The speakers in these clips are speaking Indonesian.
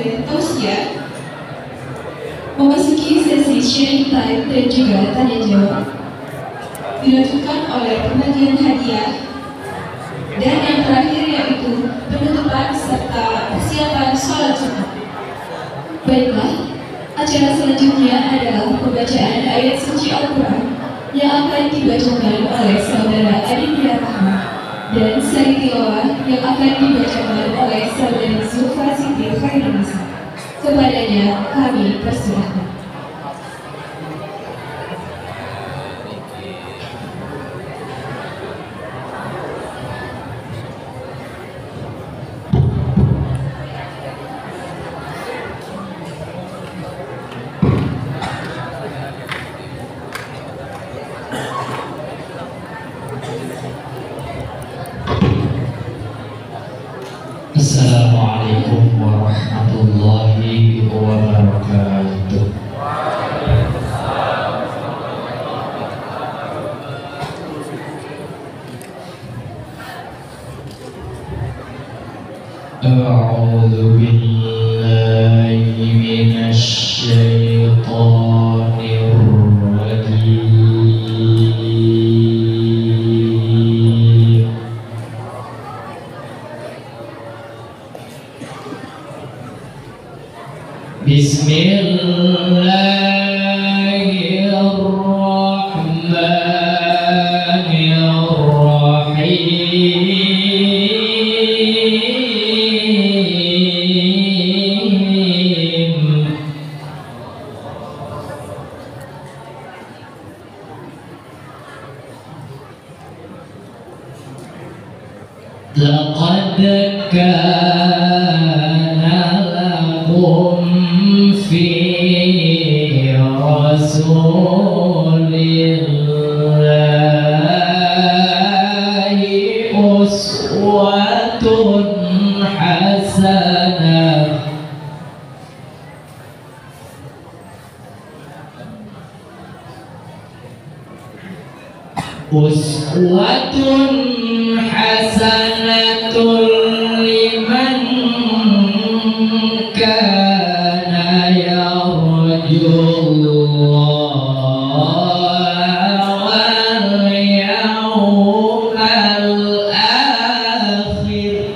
oleh tausiah, memasuki sesi sharing time dan juga tanya jawab, dilanjutkan oleh pembagian hadiah, dan yang terakhir yaitu penutupan serta persiapan sholat Jumat. Baiklah, acara selanjutnya adalah pembacaan ayat suci Al-Quran yang akan dibacakan oleh saudara Aditya Rahmat dan seri tilawah yang akan dibacakan oleh saudari Zulfa Siti Khairunisa. Kepadanya kami persilahkan. Assalamualaikum warahmatullahi wabarakatuh. A'udzu billahi minasy syaithanir rajim. Bismillahirrahmanirrahim. Laqad kana lakum fi Rasulillahi uswatun hasanah. Uswatun hasanatul liman kana yarjullaha wal yawmal akhir.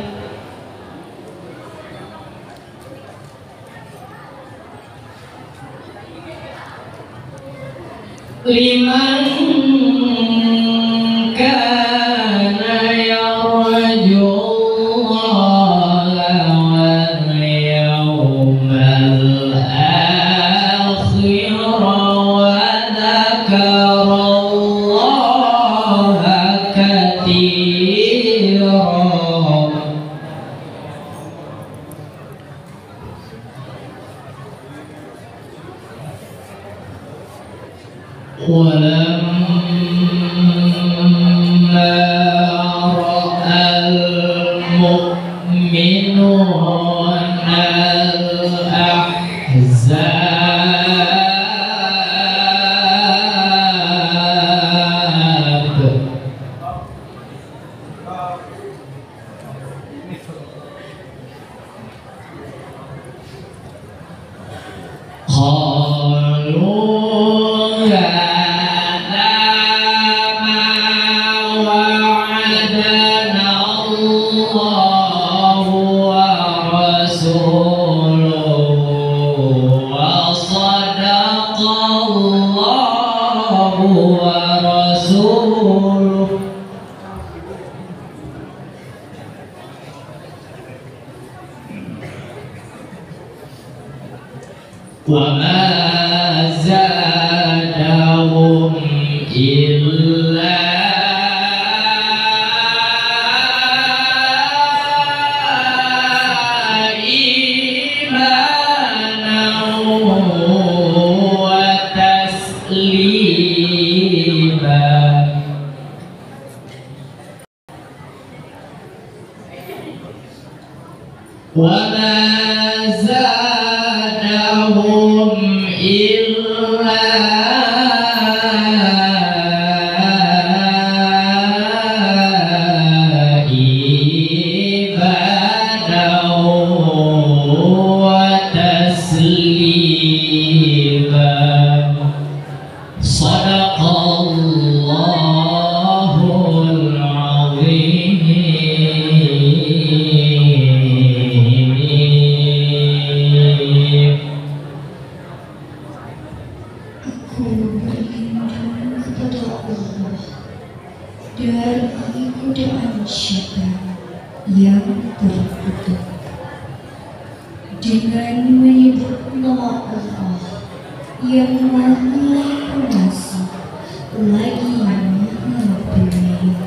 Liman kana yarjullaha wal yawmal akhir wa dzakarallaha katsira. Walamma ra'al mu'minuna al-ahzab qalu wa ma zadahum illa imanan wa taslima. Wa ma zadahum illa ibadah wa dengan menyebut nama Allah yang Maha Pengasih lagi Maha Penyayang.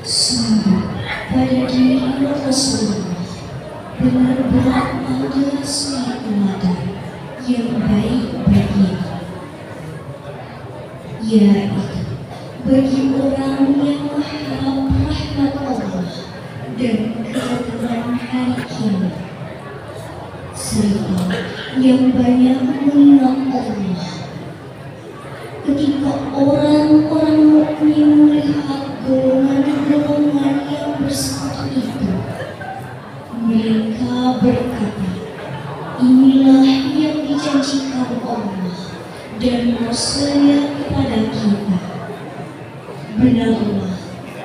Sungguh pada diri Rasulullah benar-benar ada suri teladan yang baik baginya, yaitu bagi orang yang mengharap rahmat Allah dan kedatangan hari kiamat, serta yang banyak mengingat Allah. Ketika orang-orang mukmin melihat golongan-golongan yang bersatu itu, mereka berkata, inilah yang dijanjikan Allah dan Rasul-Nya kepada kita. Benarlah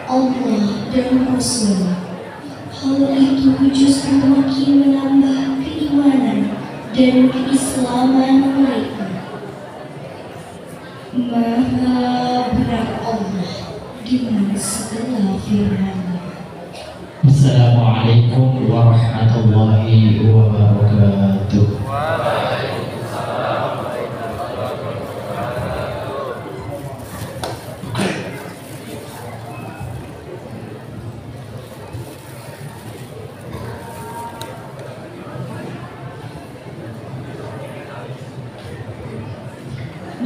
Allah dan Rasul-Nya, hal itu justru makin menambah keimanan dan keislaman mereka. Maha benar Allah dengan segala firman-Nya. Assalamualaikum warahmatullahi wabarakatuh.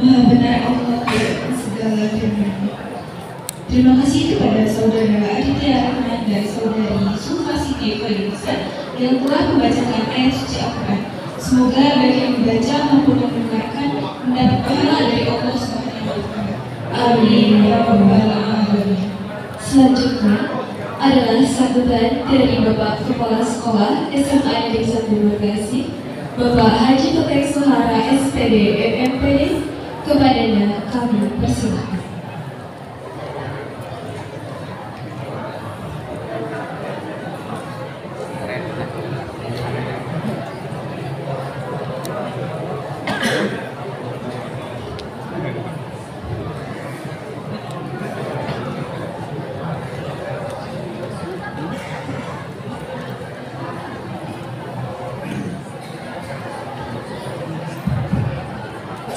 Maha benar Allah dengan segala firman-Nya. Terima kasih kepada saudara Aditya Rahman dan saudari Sufa Siti Khalilisah yang telah membacakan ayat suci Al-Quran. Semoga baik yang membaca maupun yang mendengarkan mendapat pahala dari Allah SWT. Amin ya rabbal alamin. Selanjutnya adalah sambutan dari Bapak Kepala Sekolah SMA Negeri 1 Bekasi, Bapak Haji Topeng Suhara SPD MMPD. Kepadanya kami persilahkan.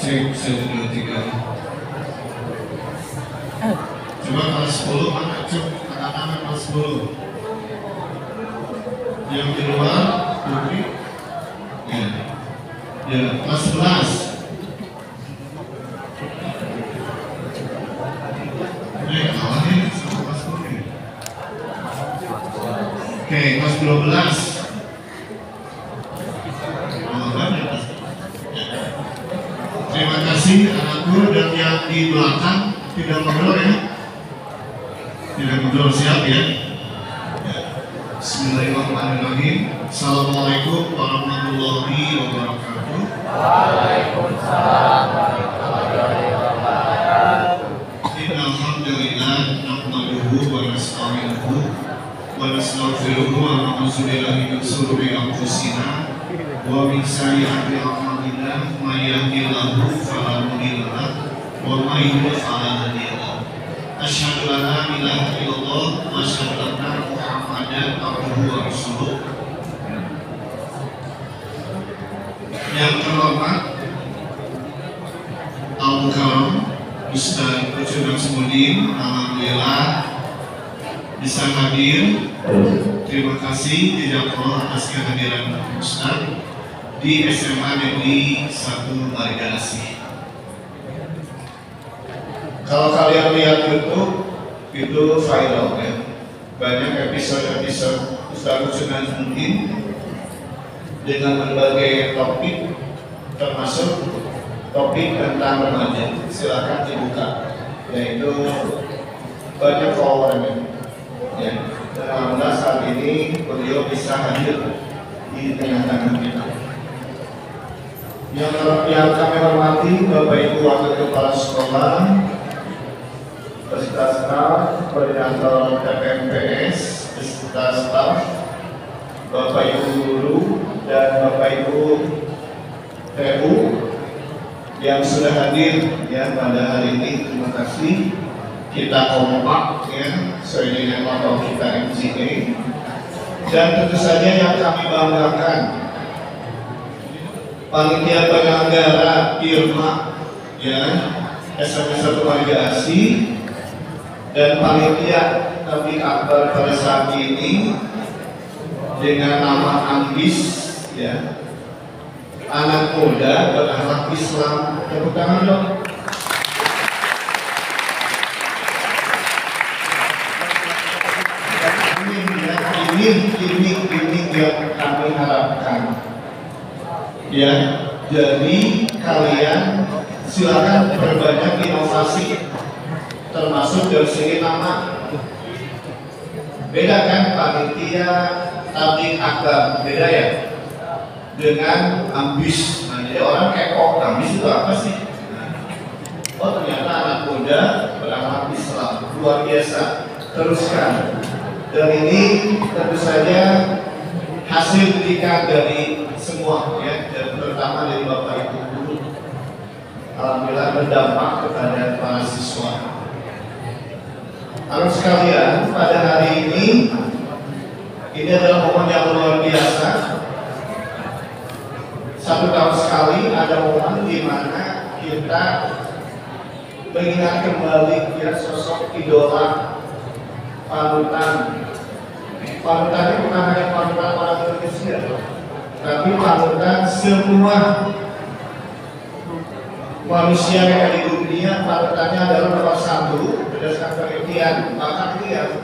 Cek 1, 2, 3. Coba kelas 10 mana? Cek anak-anak kelas 10. Yang di luar, Putri. Ya, ya kelas 11. Kalah nih sama kelas 10. Oke, kelas 12. Terima kasih anakku, dan yang di belakang tidak ngobrol ya, tidak ngobrol, siap ya. Bismillahirrahmanirrahim. Assalamualaikum warahmatullahi wabarakatuh. Waalaikumsalam warahmatullahi wabarakatuh. Innal hamdalillah nahmaduhu wa nasta'inuhu wa nastaghfiruhu wa na'udzu billahi min shururi anfusina wa min sayyiati a'malina. May yahdihillahu fala mudilla lahu wa may yudlil fala hadiya lahu. Asyhadu an la ilaha illallah wa asyhadu anna Muhammadan abduhu wa rasuluh. Yang terhormat Al-Mukarram Ustaz Ucun Semudin, alhamdulillah bisa hadir. Terima kasih Jazakallah atas kehadiran Ustaz di SMA Negeri 1 Margasi. Kalau kalian lihat YouTube, itu viral ya. Banyak episode-episode Ustaz Ucun Semudin dengan berbagai topik, termasuk topik tentang remaja. Silakan dibuka, yaitu banyak followernya. Ya, dan alhamdulillah saat ini beliau bisa hadir di tengah-tengah kita. Yang kami hormati Bapak Ibu Wakil Kepala Sekolah, beserta staf, koordinator TPMPS, beserta staf, Bapak Ibu guru dan Bapak Ibu TU yang sudah hadir ya pada hari ini. Terima kasih. Kita kompak ya sesuai dengan moto kita MCA, Dan tentu saja yang kami banggakan, panitia penyelenggara Irma, ya, SMP 1 Marga Asih, dan panitia tablik akbar pada saat ini dengan nama Ambis, ya, anak muda berakhlak Islam. Tepuk tangan dong. Ini yang kami harapkan, ya. Jadi kalian silakan berbanyak inovasi, termasuk dari segi nama. Beda kan panitia tablik akbar, beda ya dengan Ambis. Nah, jadi orang kepo, Ambis itu apa sih? Oh, ternyata anak muda berakhlak Islam, luar biasa. Teruskan. Dan ini tentu saja hasil berikan dari semua, ya, dan terutama dari Bapak Ibu guru. Alhamdulillah berdampak kepada para siswa. Anak sekalian, pada hari ini adalah momen yang luar biasa. 1 tahun sekali ada momen di mana kita mengingat kembali, ya, sosok idola, panutan. Panutannya bukan hanya panutan orang Indonesia, tapi panutan semua manusia yang ada di dunia. Panutannya adalah nomor 1 berdasarkan penelitian. Maka dia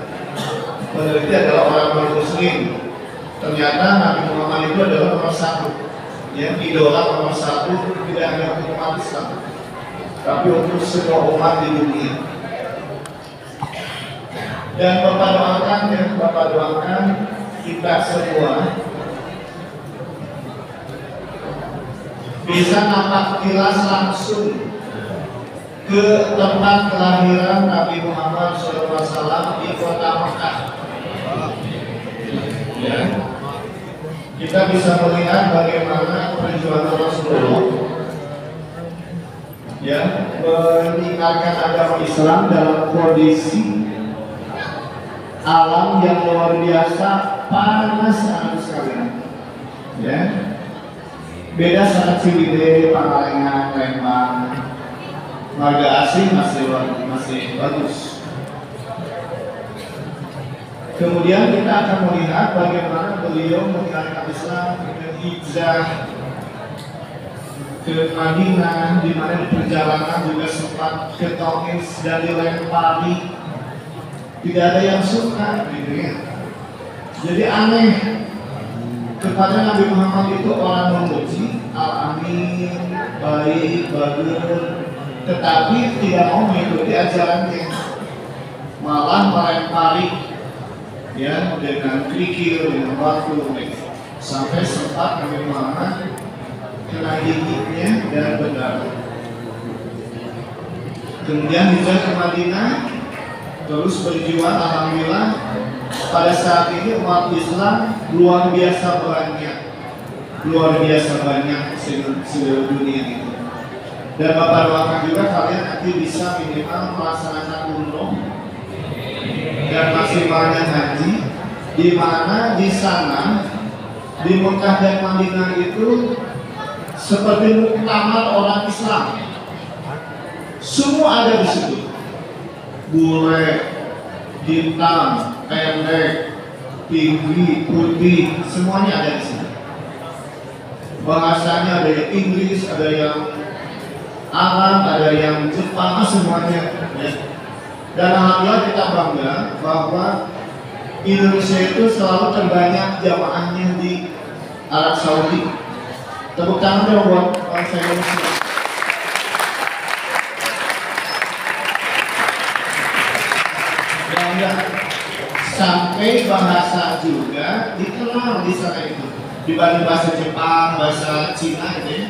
peneliti adalah orang Muslim. Ternyata Nabi Muhammad itu adalah nomor 1, ya, idola nomor 1, tidak hanya untuk umat Islam, tapi untuk semua umat di dunia. Dan Bapak doakan, ya, Bapak doakan kita semua bisa nampak kilas langsung ke tempat kelahiran Nabi Muhammad SAW di kota Mekah. Ya. Kita bisa melihat bagaimana perjuangan Rasulullah, ya, meninggalkan agama Islam dalam kondisi alam yang luar biasa panas sekali, ya. Beda saat Ciwidey, Pangalengan, Lembang, Marga Asih masih bagus. Kemudian kita akan melihat bagaimana beliau meninggalkan Islam dengan hijrah ke Madinah, di mana di perjalanan juga sempat ke Taif dan dilempari. Tidak ada yang suka, gitu ya. Jadi aneh, kepada Nabi Muhammad itu orang memuji, al-amin, baik, bagus, tetapi tidak mau mengikuti ajarannya, malah melempari, ya, dengan kerikil, dengan batu, sampai sempat Nabi Muhammad kena giginya dan berdarah. Kemudian hijrah ke Madinah, terus berjuang. Alhamdulillah pada saat ini umat Islam luar biasa banyak seluruh dunia itu. Dan Bapak doakan juga kalian nanti bisa minimal melaksanakan umroh dan maksimalnya haji, di mana di sana di Mekah dan Madinah itu seperti muktamar orang Islam, semua ada di situ. Bule, hitam, pendek, tinggi, putih, semuanya ada di sini. Bahasanya ada yang Inggris, ada yang Arab, ada yang Jepang, semuanya. Ya. Dan alhamdulillah kita bangga bahwa Indonesia itu selalu terbanyak jamaahnya di Arab Saudi. Tepuk tangan dong buat bangsa Indonesia. Sampai bahasa juga dikenal di sana itu, dibanding bahasa Jepang, bahasa Cina gitu ya.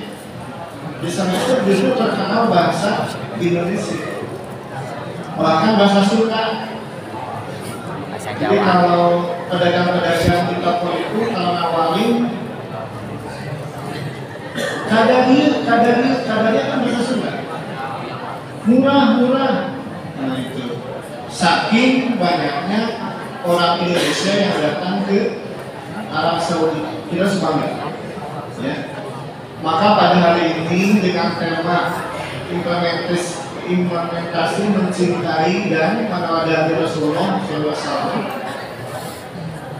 Di sana itu justru terkenal bahasa Indonesia, bahkan bahasa Sunda. Jadi kalau pedagang-pedagang di toko itu kalau nawarin kadarnya kan bahasa Sunda, murah. Nah itu saking banyaknya orang Indonesia yang datang ke Arab Saudi. Kita suka nggak? Ya. Maka pada hari ini dengan tema implementasi mencintai dan meneladani Rasulullah SAW.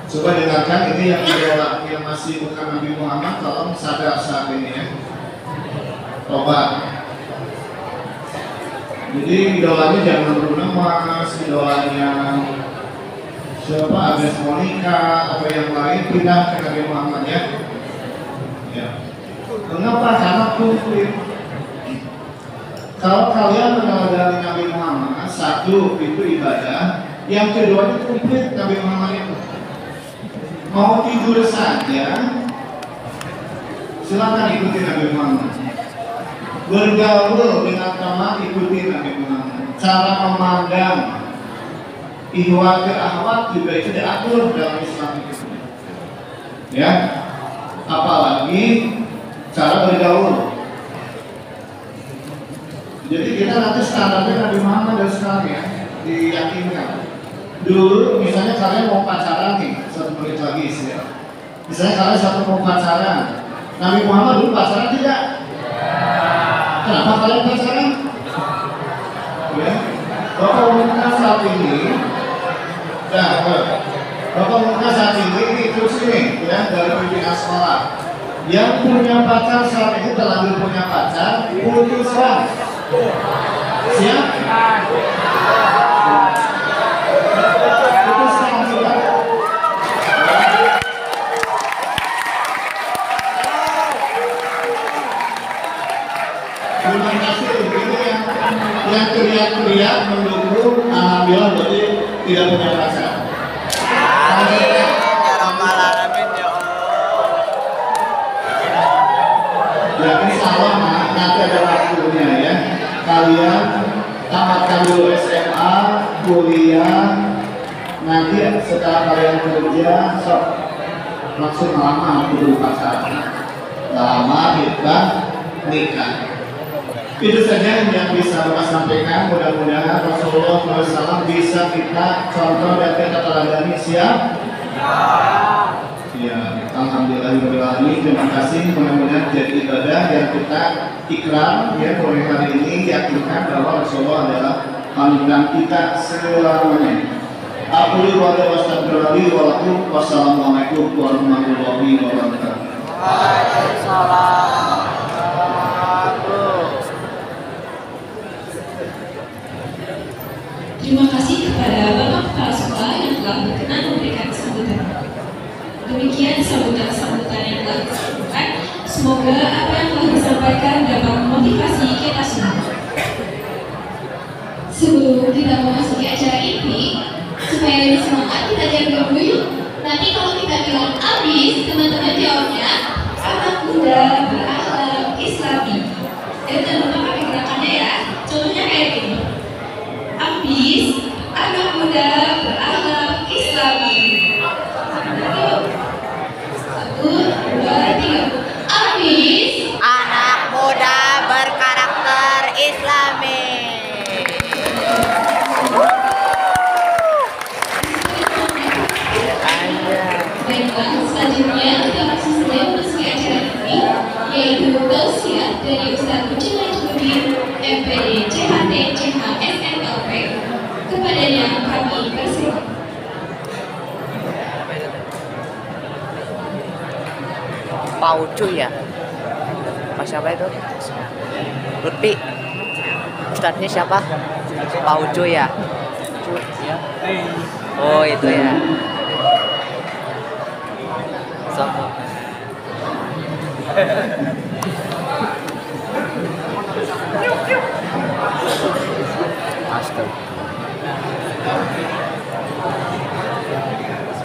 Coba dengarkan ini yang idola yang masih bukan Nabi Muhammad, tolong sadar saat ini ya. Coba. Jadi idolanya jangan Bruno Mars, idolanya siapa, Agnes Monica atau yang lain, pindah ke Nabi Muhammad ya. Ya. Kenapa? Karena kumplit. Kalau kalian meneladani Nabi Muhammad, satu itu ibadah, yang kedua itu kumplit Nabi Muhammad itu. Mau tidur saja, silakan ikuti Nabi Muhammad. Bergaul dengan teman, ikuti Nabi Muhammad. Cara memandang ihwal ke ahwat juga itu diatur dalam Islam itu. Ya, apalagi cara bergaul. Jadi kita nanti standarnya Nabi Muhammad dan sekarang ya diyakinkan. Dulu misalnya kalian mau pacaran nih, 1 menit lagi ya. Misalnya kalian satu mau pacaran, Nabi Muhammad dulu pacaran tidak? Kenapa kalian pacaran? Ya, Bapak umumkan saat ini, Bapak umumkan saat ini terus ini ya dari pimpinan sekolah. Yang punya pacar saat ini terlanjur punya pacar, putuskan. Siap? Putuskan juga. Terima kasih. Ini yang teriak-teriak mendukung, alhamdulillah berarti tidak punya pacar. Ya insya Allah nanti ada waktunya ya. Kalian tamatkan dulu SMA, kuliah, nanti setelah kalian kerja, langsung lama dulu pacaran, lama kita nikah. Itu saja yang bisa Bapak sampaikan. Mudah-mudahan Rasulullah SAW bisa kita contoh dan kita teladani. Siap? Ya, alhamdulillah. Terima kasih. Mudah-mudahan jadi ibadah yang kita ikrar ya mulai hari ini, yakinkan bahwa Rasulullah adalah panutan kita selamanya. Aku wa wassalamualaikum warahmatullahi wabarakatuh. Waalaikumsalam. Terima kasih kepada Bapak Kepala Sekolah yang telah berkenan memberikan sambutan. Demikian sambutan-sambutan yang telah disampaikan. Semoga apa yang telah disampaikan dapat memotivasi kita semua. Sebelum kita memasuki acara ini, supaya lebih semangat kita jaga dulu. Nanti kalau kita bilang habis, teman-teman jawabnya anak muda berakhlak Islami. Dan teman-teman pakai gerakannya ya. Contohnya kayak gini. Habis, anak muda berakhlak Islami. 1, 2, 3. Habis, Anak muda berkarakter Islami. baiklah, selanjutnya kita masih saja memasuki acara ini, yaitu tausiah dari Ustaz Mucina Jubir, MPD CHT CHSNLP. Kepadanya kami persilakan. Pak Ucu ya? Pak siapa itu? Lutfi. Ustadznya siapa? Pak Ucu ya? Oh itu ya.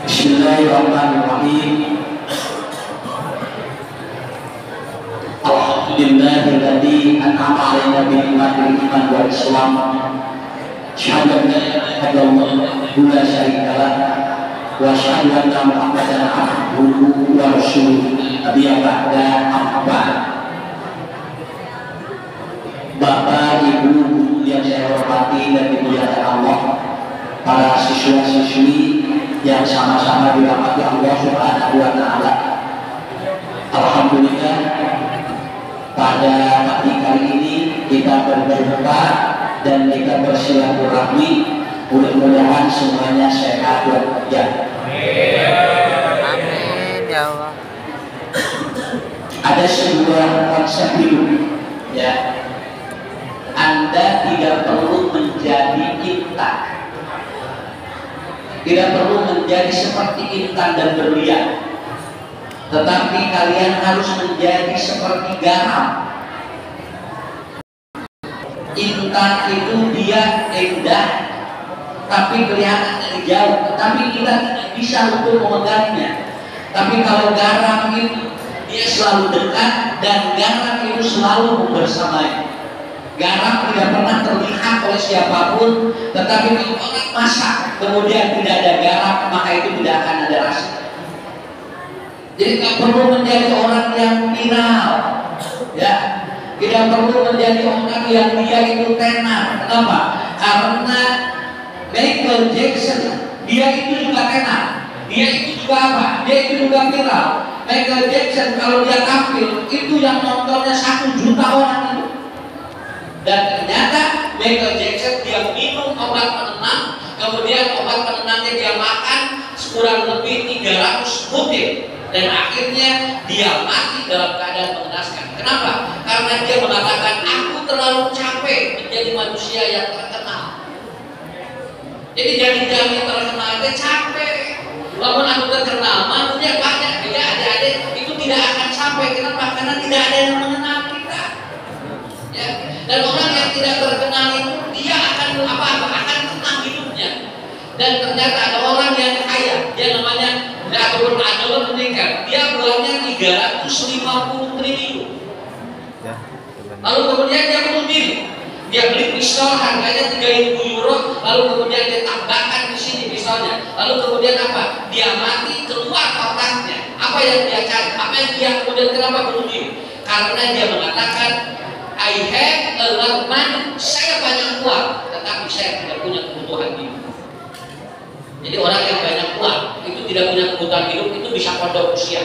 Bismillahirrahmanirrahim. Alhamdulillahilladzi an'ama 'alaina bi ni'matil iman wal islam. Syahadu an la ilaha illallah la syarika lah wa syahadu anna Muhammadan abduhu wa rasuluh. Nabiya ba'da amma. Bapak, Ibu yang saya hormati dan dimuliakan Allah, para siswa-siswi yang sama-sama dirahmati Allah Subhanahu wa taala. kita berdoa dan kita bersilaturahmi. Mudah-mudahan semuanya sehat walafiat. Amin ya Allah. Ada sebuah konsep hidup, ya. Anda tidak perlu menjadi intan, tidak perlu menjadi seperti intan dan berlian, tetapi kalian harus menjadi seperti garam. Intan itu dia indah, tapi kelihatan dari jauh, tetapi kita tidak bisa untuk memegangnya. Tapi kalau garam itu dia selalu dekat dan garam itu selalu membersamai. Garam tidak pernah terlihat oleh siapapun, tetapi kalau orang masak kemudian tidak ada garam, maka itu tidak akan ada rasa. Jadi tidak perlu menjadi orang yang viral, ya. Tidak perlu menjadi orang yang dia itu tenar. Kenapa? Karena Michael Jackson dia itu juga tenar. Dia itu juga apa? Dia itu juga viral. Michael Jackson kalau dia tampil itu yang nontonnya 1 juta orang itu. Dan ternyata Michael Jackson dia minum obat penenang, kemudian obat penenangnya dia makan kurang lebih 300 butir, dan akhirnya dia mati dalam keadaan mengenaskan. Kenapa? Karena dia mengatakan aku terlalu capek menjadi manusia yang terkenal. Jadi jadi terkenal itu capek. Walaupun aku terkenal, manusia banyak, jadi adik-adik itu tidak akan sampai. Kenapa? Karena tidak ada yang mengenal kita. Ya. Dan orang yang tidak terkenal itu dia akan akan tenang hidupnya. Dan ternyata ada orang yang kaya, dia namanya ataupun adalah meninggal, dia bulannya 350 triliun. Lalu kemudian dia bunuh diri. Dia beli pistol harganya 3.000 euro, lalu kemudian dia tambahkan di sini pistolnya. Lalu kemudian apa? Dia mati, keluar otaknya. Apa yang dia cari? Apa yang dia kemudian kenapa bunuh diri? Karena dia mengatakan, I have a lot of money, saya banyak uang, tetapi saya tidak punya kebutuhan hidup. Jadi orang yang banyak uang itu tidak punya kebutuhan hidup, itu bisa pondok usia.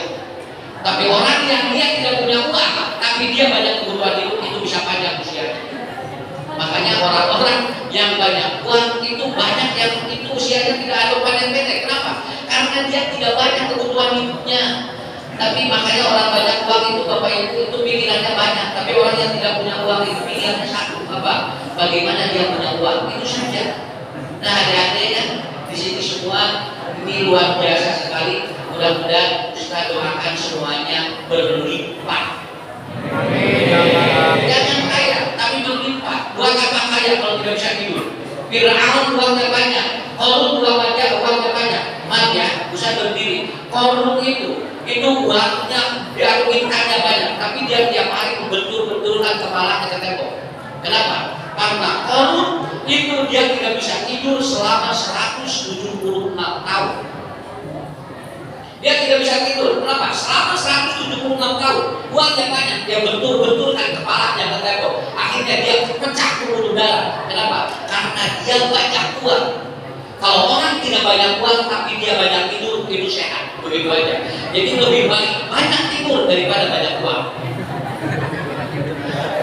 Tapi orang yang dia tidak punya uang, tapi dia banyak kebutuhan hidup, itu bisa panjang usia. Makanya orang-orang yang banyak uang itu banyak yang itu usianya tidak ada panen pendek. Kenapa? Karena dia tidak banyak kebutuhan hidupnya. Tapi makanya orang banyak uang itu Bapak Ibu itu pikirannya banyak. Tapi orang yang tidak punya uang itu pikirannya satu, apa? Bagaimana dia punya uang, itu saja. Nah adik-adik kan di sini semua ini luar biasa sekali. Mudah-mudahan Ustaz doakan semuanya berlimpah. Jangan kaya, tapi berlimpah. Buat apa kaya kalau tidak bisa tidur? Fir'aun uangnya banyak, Korun uangnya banyak. Maaf ya, bisa berdiri. Korun itu uangnya ikannya banyak, tapi dia tiap hari bentur-benturkan kepalanya ke tembok. Kenapa? Karena Korun itu dia tidak bisa tidur selama 176 tahun. Dia tidak bisa tidur. Kenapa? Selama 176 tahun, uangnya banyak, dia bentur-benturkan kepalanya ke tembok. Akhirnya dia pecah pembuluh darah. Kenapa? Karena dia banyak uang. Kalau orang tidak banyak uang tapi dia banyak tidur, itu sehat. Begitu aja. Jadi lebih baik banyak tidur daripada banyak uang.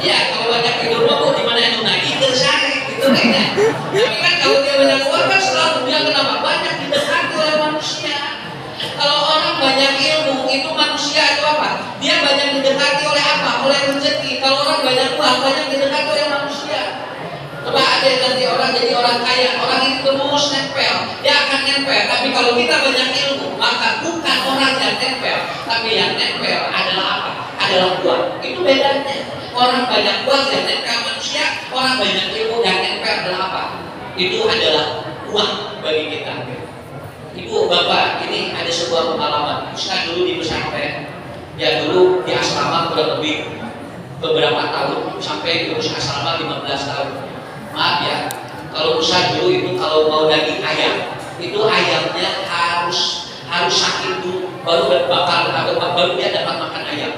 Ya, kalau banyak tidur kok di mana itu lagi tersari gitu kayaknya. Tapi kan kalau dia banyak uang kan selalu dia kenapa? Banyak didekati oleh manusia. Kalau orang banyak ilmu itu manusia itu apa? Dia banyak didekati oleh apa? Oleh rezeki. Kalau orang banyak uang banyak didekati oleh manusia. Coba ada nanti orang jadi orang kaya, orang itu terus nempel, dia akan nempel. Tapi kalau kita banyak ilmu, maka bukan orang yang nempel, tapi yang nempel adalah apa? Adalah uang. Itu bedanya. Orang banyak uang yang nempel manusia, orang banyak ilmu yang nempel adalah apa? Itu adalah uang bagi kita. Ibu, bapak, ini ada sebuah pengalaman. Ustaz dulu di pesantren, ya dulu di asrama kurang lebih beberapa tahun, sampai di asrama 15 tahun. Maaf ya, kalau Ustaz dulu itu kalau mau daging ayam, itu ayamnya harus sakit dulu, baru bakal atau baru dia dapat makan ayam.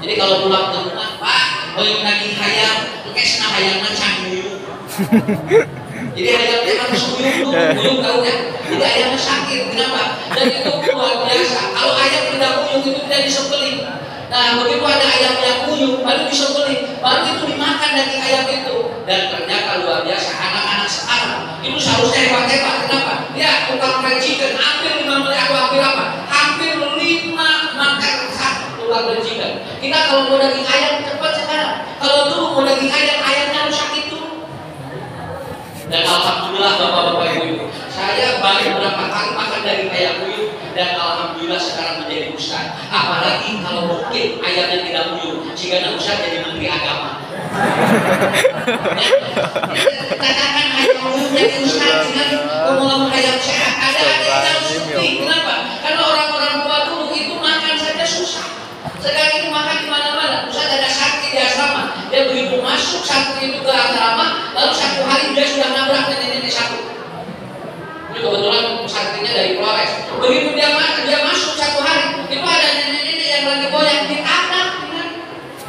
Jadi kalau pulang ke rumah, Pak, mau daging ayam, kayak senang ayamnya canggung. Jadi ayamnya harus buyung tahu kan? Jadi ayamnya sakit, kenapa? Dan itu luar biasa. Kalau ayam tidak buyung itu tidak disembelih. Nah begitu ada ayam yang buyung cium, baru disembelih, baru itu dimakan daging ayam itu. Dan ternyata luar biasa, anak-anak sekarang itu seharusnya hebat-hebat. Kenapa? Ya, tukang fried chicken hampir 5 menit atau hampir apa? Hampir 5 makan satu tukang fried chicken. Kita kalau mau daging ayam cepat sekarang. Kalau dulu mau daging ayam, ayamnya harus sakit dulu. Dan alhamdulillah bapak-bapak ibu, saya baru berapa kali makan daging ayam buyut dan alhamdulillah sekarang menjadi ustaz. Apalagi kalau mungkin ayamnya tidak buyut, jika ustaz jadi menteri agama. Katakan ayam buyut jadi ustaz, ngomong ayam sehat. Ada yang seperti kenapa? Karena orang-orang tua dulu itu makan saja susah. Sekarang itu makan di mana-mana. Ustaz ada santri di asrama, dia begitu masuk santri itu ke asrama, lalu satu hari dia sudah nabrak nenek-nenek satu. Ini kebetulan santrinya dari Flores. Begitu dia masuk satu hari, itu ada nenek-nenek yang lagi goyang ditabrak.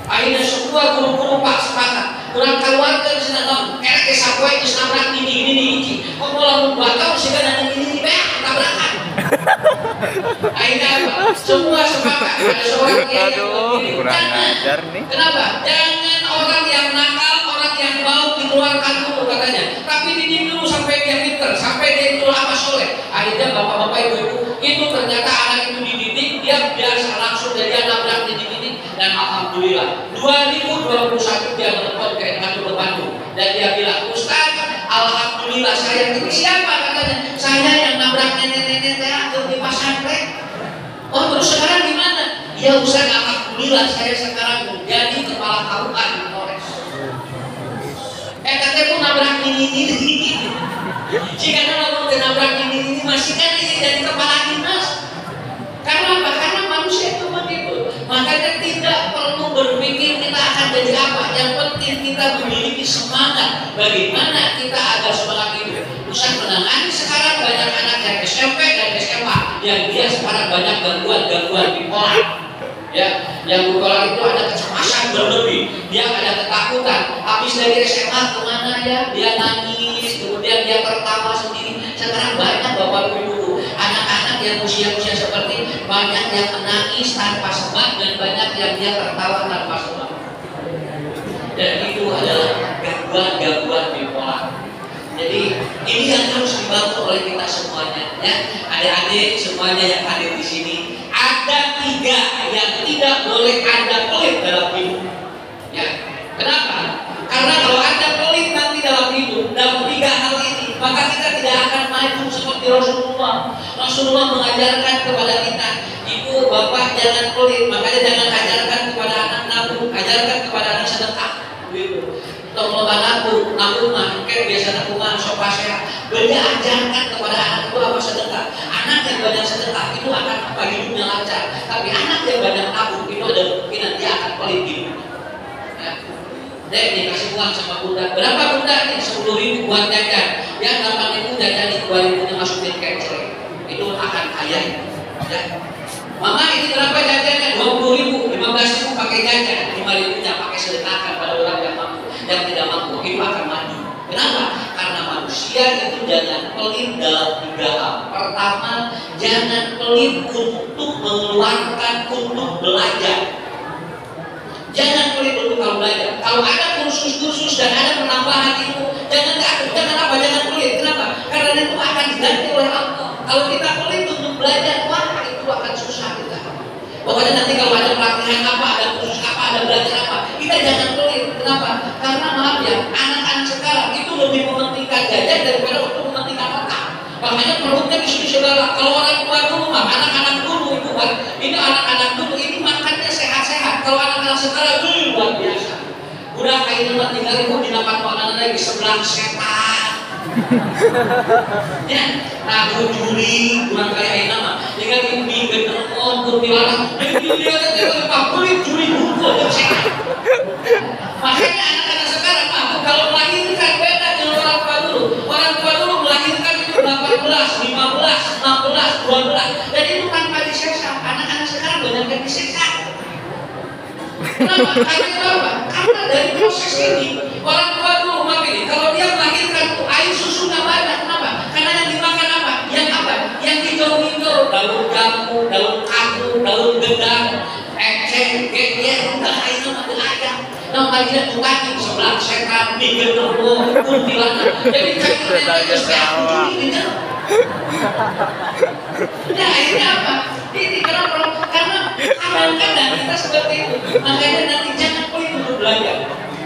Akhirnya semua guru-guru pak sepakat, kurang keluarga di sana dong. Karena kesapoi itu nabrak ini. Kok malah membatal sih kan ini tabrakan. Akhirnya apa? Semua sepakat. Ada seorang yang kurang ajar nih. Kenapa? Jangan orang yang nakal, orang yang mau dikeluarkan dulu katanya. Tapi didik dulu sampai dia pinter, sampai dia itu apa soleh. Akhirnya bapak-bapak ibu itu ternyata anak itu dididik, dia biasa langsung dia nabrak dididik. Dan alhamdulillah 2021 dia menelpon ke Ekatur Bandung dan dia bilang, Ustaz, alhamdulillah saya ini siapa katanya? Saya yang nabrak nenek-nenek teater di pesantren. Oh terus sekarang gimana? Ya Ustaz, alhamdulillah saya sekarang menjadi kepala KUA di Flores. Katanya pun nabrak ini. Jika mau nabrak ini masih kan ini jadi kepala dinas. Karena apa? Karena manusia itu begitu. Makanya tidak perlu berpikir kita akan jadi apa. Yang penting kita memiliki semangat. Bagaimana kita agar semangat itu. Ustaz menangani sekarang banyak anak yang SMP dan SMA yang dia sekarang banyak gangguan bipolar. Ya, yang bipolar itu ada kecemasan berlebih, dia ada ketakutan. Habis dari SMA kemana ya? Dia nangis, kemudian dia tertawa sendiri. Sekarang banyak bapak ibu anak-anak yang usia-usia seperti banyak yang menangis tanpa sebab dan banyak yang dia tertawa tanpa sebab. Dan itu adalah gangguan bipolar. Jadi ini yang harus dibantu oleh kita semuanya, ya. Adik-adik semuanya yang hadir di sini, ada 3 yang tidak boleh Anda pelit dalam hidup. Ya. Kenapa? Karena kalau Anda pelit nanti dalam hidup dalam 3 hal ini, maka kita tidak akan maju seperti Rasulullah. Rasulullah mengajarkan kepada kita, ibu bapak jangan pelit, makanya jangan ajarkan kepada anak nabung, ajarkan kepada anak sedekah. Begitu. Tolong anakku, mah kayak biasa aku mah sopa sehat. Beliau ajarkan kepada anak itu apa sedekah. Anak yang banyak sedekah itu akan hidupnya lancar. Tapi anak yang banyak nabung itu ada kemungkinan dia akan pelit hidup. Ya. Dek dikasih uang sama bunda. Berapa bunda nih? 10.000 buat jajan. Yang 8.000 jajan itu 2.000 masukin kecil. Itu akan kaya. Ya. Mama ini berapa jajannya? 20.000, 15.000 pakai jajan, 5.000-nya pakai sedekahkan pada orang yang mampu. Yang tidak mampu itu akan maju. Kenapa? Karena manusia itu jangan pelit dalam 3 hal. Pertama, jangan pelit untuk mengeluarkan untuk belajar. Jangan pelit untuk kalau belajar. Kalau ada kursus-kursus dan ada penambahan itu, jangan apa? Jangan pelit. Kenapa? Karena itu akan diganti oleh Allah. Kalau kita pelit untuk belajar, wah itu akan susah kita. Pokoknya nanti kalau ada pelatihan apa, ada kursus apa, ada belajar apa, kita jangan pelit. Kenapa? Karena maaf ya, anak-anak sekarang itu lebih mementingkan jajan daripada untuk mementingkan otak. Makanya perutnya di sini saudara. Kalau orang tua dulu mah, anak-anak dulu itu kan, ini anak-anak dulu ini makannya sehat-sehat. Kalau anak-anak sekarang luar biasa. Udah kayak tempat tinggal ibu di lapangan makanan lagi sebelah setan. Ya, nah juli kurang kayak nama. Dengan ini genderong kuntilanak. Jadi dia kata Pak kulit juli buku sehat. Makanya anak-anak sekarang mah kalau melahirkan beda dengan orang tua dulu. Orang tua dulu melahirkan itu 18, 15, 16, 12. Jadi itu tanpa disesat. Anak-anak sekarang banyak yang disesat. Kenapa? Karena dari proses ini orang tua dulu ini kalau dia melahirkan tuh air susunya banyak. Kenapa? Karena yang dimakan apa? Yang apa? Yang hijau-hijau, daun jambu, daun kamu, daun gedang, eceng, geger, udah air Madinah tukang sebelah setan di genderuwo kuntilanak. Jadi kayaknya Ketawa. Nah ini apa? Ini kenapa? Karena kadang-kadang kita seperti itu. Makanya nanti jangan pelit untuk belajar.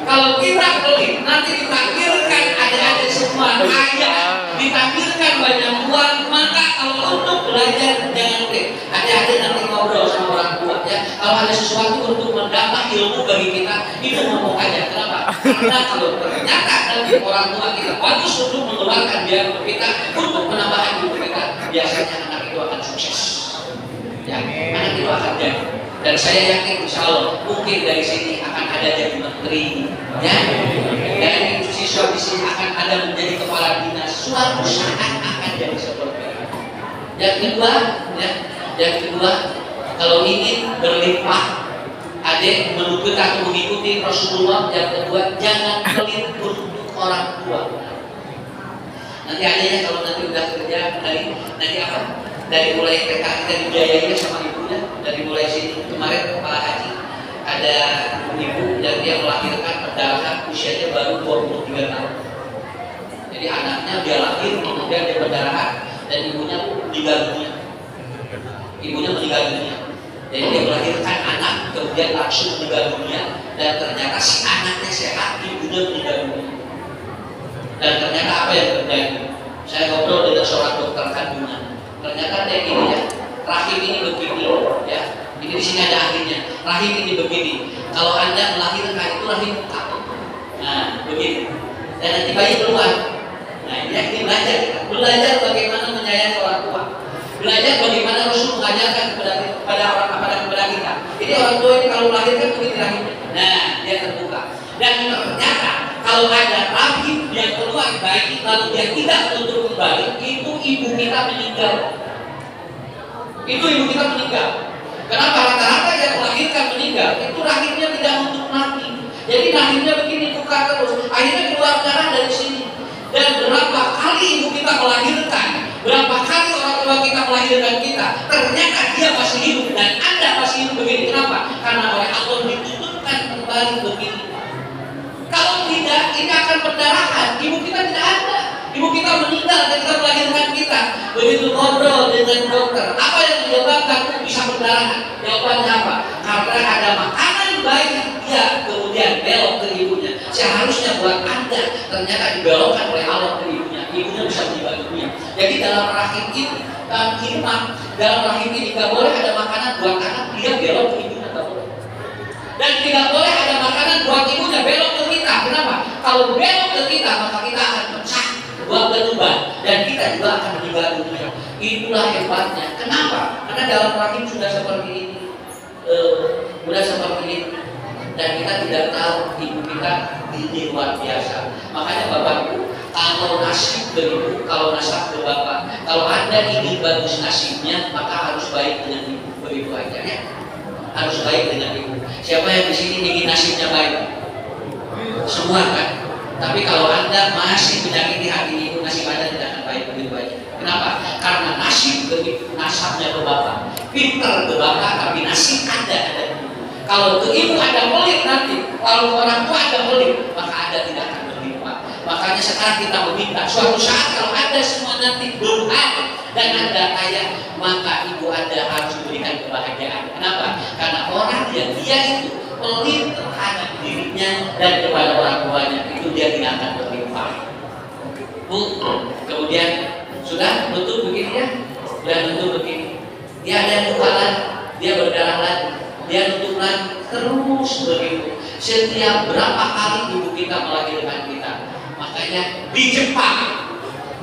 Kalau kita pelit, nanti ditakdirkan adik-adik semua kaya, ditakdirkan banyak uang, maka kalau untuk belajar jangan pelit. Adik-adik nanti ngobrol sama orang tua ya. Kalau ada sesuatu untuk mendapat ilmu bagi kita, itu ngomong aja. Kenapa? Karena kalau ternyata nanti orang tua kita bagus untuk mengeluarkan biaya untuk kita, untuk menambah ilmu kita, biasanya anak itu akan sukses. Ya, anak itu akan jadi. Dan saya yakin insya Allah mungkin dari sini akan ada jadi menteri, ya. Dan siswa di sini akan ada menjadi kepala dinas. Suatu saat akan jadi seperti itu. Yang kedua, kalau ingin berlimpah, adik mengikuti atau mengikuti Rasulullah. Yang kedua, jangan pelit untuk orang tua. Nanti adanya kalau nanti udah kerja nanti apa? Dari mulai TK kita dibiayainya sama ibunya, dari mulai sini kemarin Pak Haji ada ibu yang dia melahirkan perdarahan usianya baru 23 tahun. Jadi anaknya dia lahir kemudian dia perdarahan dan ibunya meninggal dunia. Ibunya meninggal dunia. Jadi dia melahirkan anak kemudian langsung meninggal dunia dan ternyata si anaknya sehat, ibunya meninggal dunia. Dan ternyata apa yang terjadi? Saya ngobrol dengan seorang dokter kandungan. Ternyata ada gini ya, rahim ini begini ya. Ini di sini ada akhirnya. Rahim ini begini. Kalau Anda melahirkan itu rahim buka. Nah, begini. Dan nanti bayi keluar. Nah, ini belajar bagaimana menyayangi orang tua. Belajar bagaimana Rasul mengajarkan kepada kita. Jadi orang tua ini kalau melahirkan begini rahimnya. Nah, dia terbuka. Dan ternyata kalau ada rahim yang keluar bayi lalu dia tidak untuk kembali, itu ibu kita meninggal. Itu ibu kita meninggal. Kenapa? Rata-rata yang melahirkan meninggal itu rahimnya tidak untuk mati. Jadi rahimnya begini buka terus. Akhirnya keluar darah dari sini. Dan berapa kali ibu kita melahirkan, berapa kali orang tua kita melahirkan kita, ternyata dia masih hidup dan Anda masih hidup begini. Kenapa? Karena oleh Allah ditutupkan kembali begini. Kalau tidak, ini akan perdarahan. Ibu kita tidak ada. Ibu kita meninggal ketika melahirkan kita. Begitu ngobrol dengan dokter, apa yang menyebabkan bisa perdarahan? Jawabannya apa? Karena ada makanan baik dia kemudian belok ke ibunya. Seharusnya buat Anda, ternyata dibelokkan oleh Allah ke ibunya. Ibunya bisa meninggal dunia. Jadi dalam rahim ini, dalam rahim ini tidak boleh ada makanan buat anak dia belok ke ibunya, tidak boleh. Dan tidak boleh ada makanan buat ibunya belok ke kita. Kenapa? Kalau belok ke kita, maka kita akan pecah buat ketuban dan kita juga akan meninggal dunia. Itulah hebatnya. Kenapa? Karena dalam rahim sudah seperti ini, sudah seperti ini, dan kita tidak tahu ibu kita ini luar biasa. Makanya Bapak Ibu, kalau nasib ke ibu, kalau nasab ke bapak, kalau Anda ingin bagus nasibnya, maka harus baik dengan ibu. Begitu aja ya. Harus baik dengan ibu. Siapa yang di sini ingin nasibnya baik? Semua kan? Tapi kalau Anda masih menyakiti hati ibu, nasib Anda tidak akan baik begitu aja. Kenapa? Karena nasib begitu, nasabnya ke bapak, pinter ke bapak, tapi nasib Anda ada di ibu. Kalau ke ibu ada pelit nanti, kalau orang tua ada pelit, maka Anda tidak akan berlimpah. Makanya sekarang kita meminta, suatu saat kalau Anda semua nanti belum ada dan Anda kaya, maka ibu Anda harus memberikan kebahagiaan. Kenapa? Karena orang yang dia itu pelit terhadap dirinya dan kepada orang tuanya, itu dia tidak akan berlimpah. Bu, kemudian sudah nutup begini ya, sudah nutup begini. Dia ada yang buka lagi, dia berdarah lagi, dia nutup lagi, terus begitu. Setiap berapa kali ibu kita melahirkan kita. Makanya di Jepang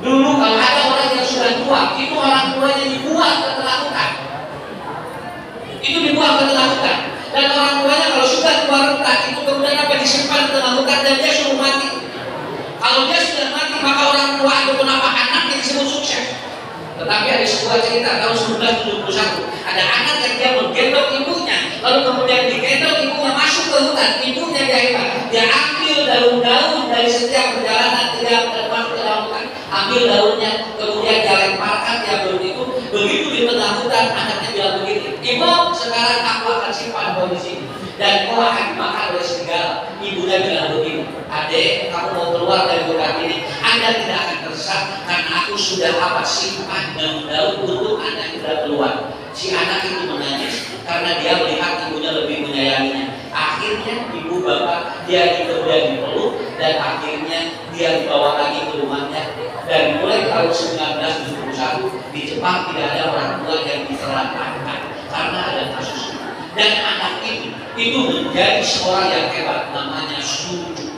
dulu kalau ada orang yang sudah tua, itu orang tuanya dibuang ke tengah hutan. Itu dibuang ke tengah hutan. Dan orang tuanya kalau sudah keluar hutan, itu kemudian apa disimpan ke tengah hutan dan dia suruh mati. Kalau dia sudah mati, maka orang tua ataupun apa anaknya disebut sukses. Tetapi ada sebuah cerita tahun 1971, ada anak yang dia menggendong ibunya, lalu kemudian digendong ibunya masuk ke hutan. Ibunya dia hebat, dia ambil daun-daun dari setiap perjalanan dia masuk ke dalam hutan, ambil daunnya, kemudian dia lemparkan, dia begitu di tengah hutan. Anaknya bilang begini, ibu sekarang aku akan simpan kau di sini. dan kau akan dimakan oleh serigala. Ibunya bilang begini, adek, kamu mau keluar dari hutan ini, Anda tidak akan tersesat karena aku sudah simpan daun-daun untuk Anda tidak keluar. Si anak itu menangis karena dia melihat ibunya lebih menyayanginya. Akhirnya ibu bapak dia dipeluk dan akhirnya dia dibawa lagi ke rumahnya. Dan mulai tahun 1971 di Jepang tidak ada orang tua yang ditelantarkan karena ada kasus ini. Dan anak itu menjadi seorang yang hebat, namanya Suzuki.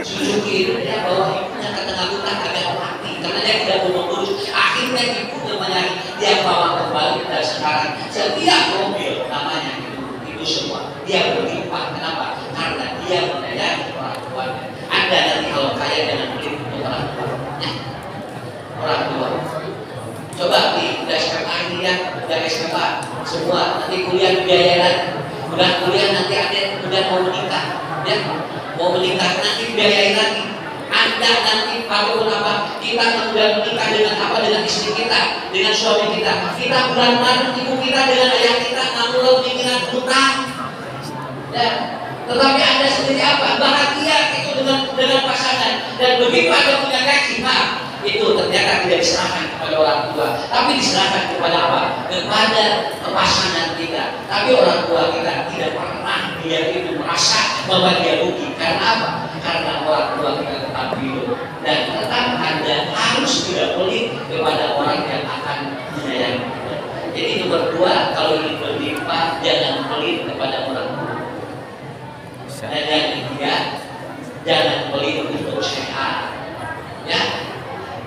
Suzuki itu dia bawa ibunya ke tengah hutan agak mati karena dia tidak mau mengurus. Akhirnya ibunya menyari, dia bawa kembali dan sekarang setiap mobil namanya itu semua dia berlimpah. Kenapa? Karena dia menyayangi orang tuanya. Anda nanti kalau kaya jangan beli untuk orang tua, ya. Orang tua. Coba di SMA ini ya, udah SMA semua nanti kuliah biayakan. Udah kuliah nanti ada udah mau menikah, ya. Mau menikah nanti biayain lagi. Anda nanti apapun apa, kita sudah menikah dengan apa, dengan istri kita, dengan suami kita. Kita bulan Maret ibu kita dengan ayah kita namun pikiran hutang. Ya. Tetapi Anda sendiri apa? Bahagia itu dengan pasangan. Dan begitu Anda punya gaji, itu ternyata tidak diserahkan kepada orang tua, tapi diserahkan kepada apa? Kepada pasangan kita. Tapi orang tua kita tidak pernah dia itu merasa bahwa dia rugi. Karena apa? Karena orang tua kita tetap hidup dan tetap Anda harus tidak pelit kepada orang yang akan menyayangi kita. Jadi nomor 2, kalau ingin berlimpah jangan pelit kepada orang tua. Dan yang ketiga, jangan pelit untuk sehat. Ya.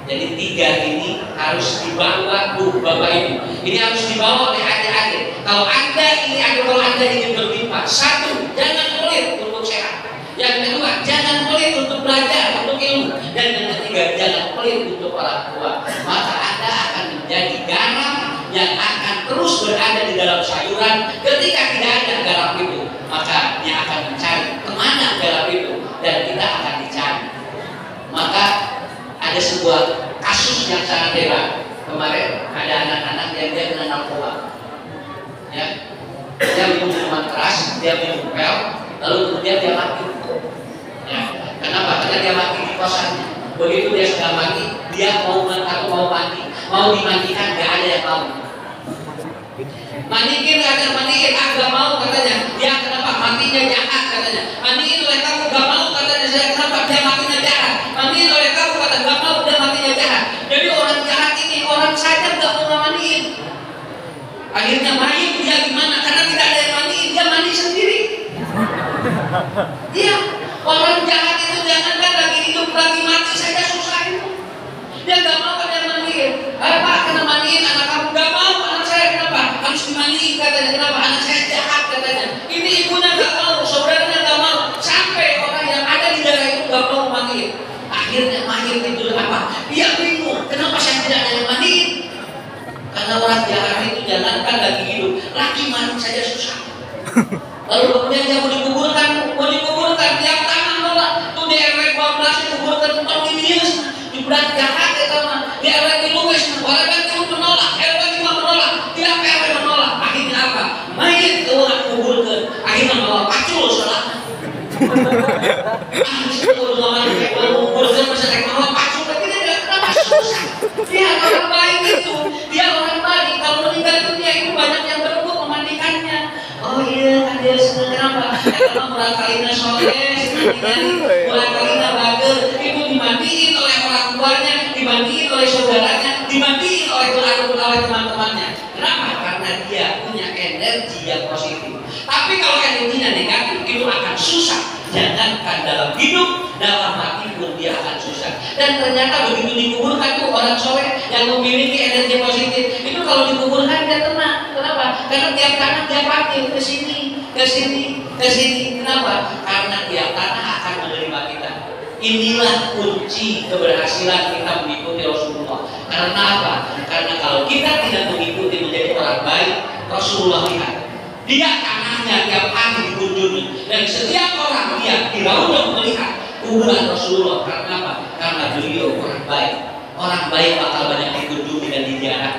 Jadi 3 ini harus dibawa Bapak Ibu. Ini harus dibawa oleh adik-adik. Kalau Anda ingin berlimpah, 1, jangan pelit untuk sehat. Yang kedua, jangan pelit untuk belajar, untuk ilmu. Dan yang ketiga, jangan pelit untuk orang tua. Maka Anda akan menjadi garam yang akan terus berada di dalam sayuran. Ketika tidak ada garam itu, maka dia akan mencari kemana garam itu, dan kita akan dicari. Maka ada sebuah kasus yang sangat hebat. Kemarin ada anak-anak yang dia kena narkoba, ya, dia minum minuman keras, dia minum pil, lalu kemudian dia mati. Ya, kenapa? Karena dia mati di kosannya. Begitu dia sudah mati, dia mau mandi, mau dimandikan, nggak ada yang mau. Mandiin katanya, mandiin, nggak mau katanya. Dia kenapa? Matinya jahat katanya. Mandiin oleh kamu, nggak mau katanya. Saya kenapa? Dia matinya jahat. Mandiin oleh kamu kata nggak mau, dia matinya jahat. Jadi orang jahat ini orang saja nggak mau mandiin. Akhirnya mayit dia gimana? Karena tidak ada yang mandiin, dia mandi sendiri. Iya, orang jahat itu jangankan lagi hidup, lagi mati saja susah itu. Dia nggak mau ada yang mandiin. Pak, kena mandiin anak kamu, nggak mau anak saya, kenapa? Harus dimandiin katanya. Kenapa? Anak saya jahat katanya. Ini ibunya nggak mau, saudaranya nggak mau, sampai orang yang ada di daerah itu nggak mau mandiin. Akhirnya mayit itu apa? Dia bingung, kenapa saya tidak ada yang mandiin? Karena orang jahat itu jangankan lagi hidup, lagi mati saja susah. Lalu kemudian dia mau dikuburkan, tiap tangan nolak. Tuh di RW 12 dikuburkan tempat Timius, di bulan jahat itu mah. Di RW 13 orang itu menolak, RW 5 menolak, tiap RW menolak. Akhirnya apa? Mayit itu orang kuburkan, akhirnya bawa pacul salah. Dia orang baik itu, dia orang baik. Kalau meninggal itu dia itu banyak yang berebut memandikannya. Oh iya, dia senang kenapa? Karena mulai kalinya soleh, mulai kalinya bager, itu dimandiin oleh orang tuanya, dimandiin oleh saudaranya, dimandiin oleh teman-temannya. Kenapa? Karena dia punya energi yang positif. Tapi kalau energinya negatif, itu akan susah. Jangankan dalam hidup, dalam mati pun dia akan susah. Dan ternyata begitu dikuburkan tuh orang soleh yang memiliki energi positif, itu kalau dikuburkan dia tenang. Kenapa? Karena tiap tanah dia panggil ke sini, ke sini, ke sini. Kenapa? Karena tiap tanah akan menerima kita. Inilah kunci keberhasilan kita mengikuti Rasulullah. Karena apa? Karena kalau kita tidak mengikuti menjadi orang baik, Rasulullah lihat. Dia tanahnya tiap hari dikunjungi, dan setiap orang dia di Raudhah melihat kuburan Rasulullah. Karena apa? Karena beliau orang baik. Orang baik bakal banyak dikunjungi dan diziarah.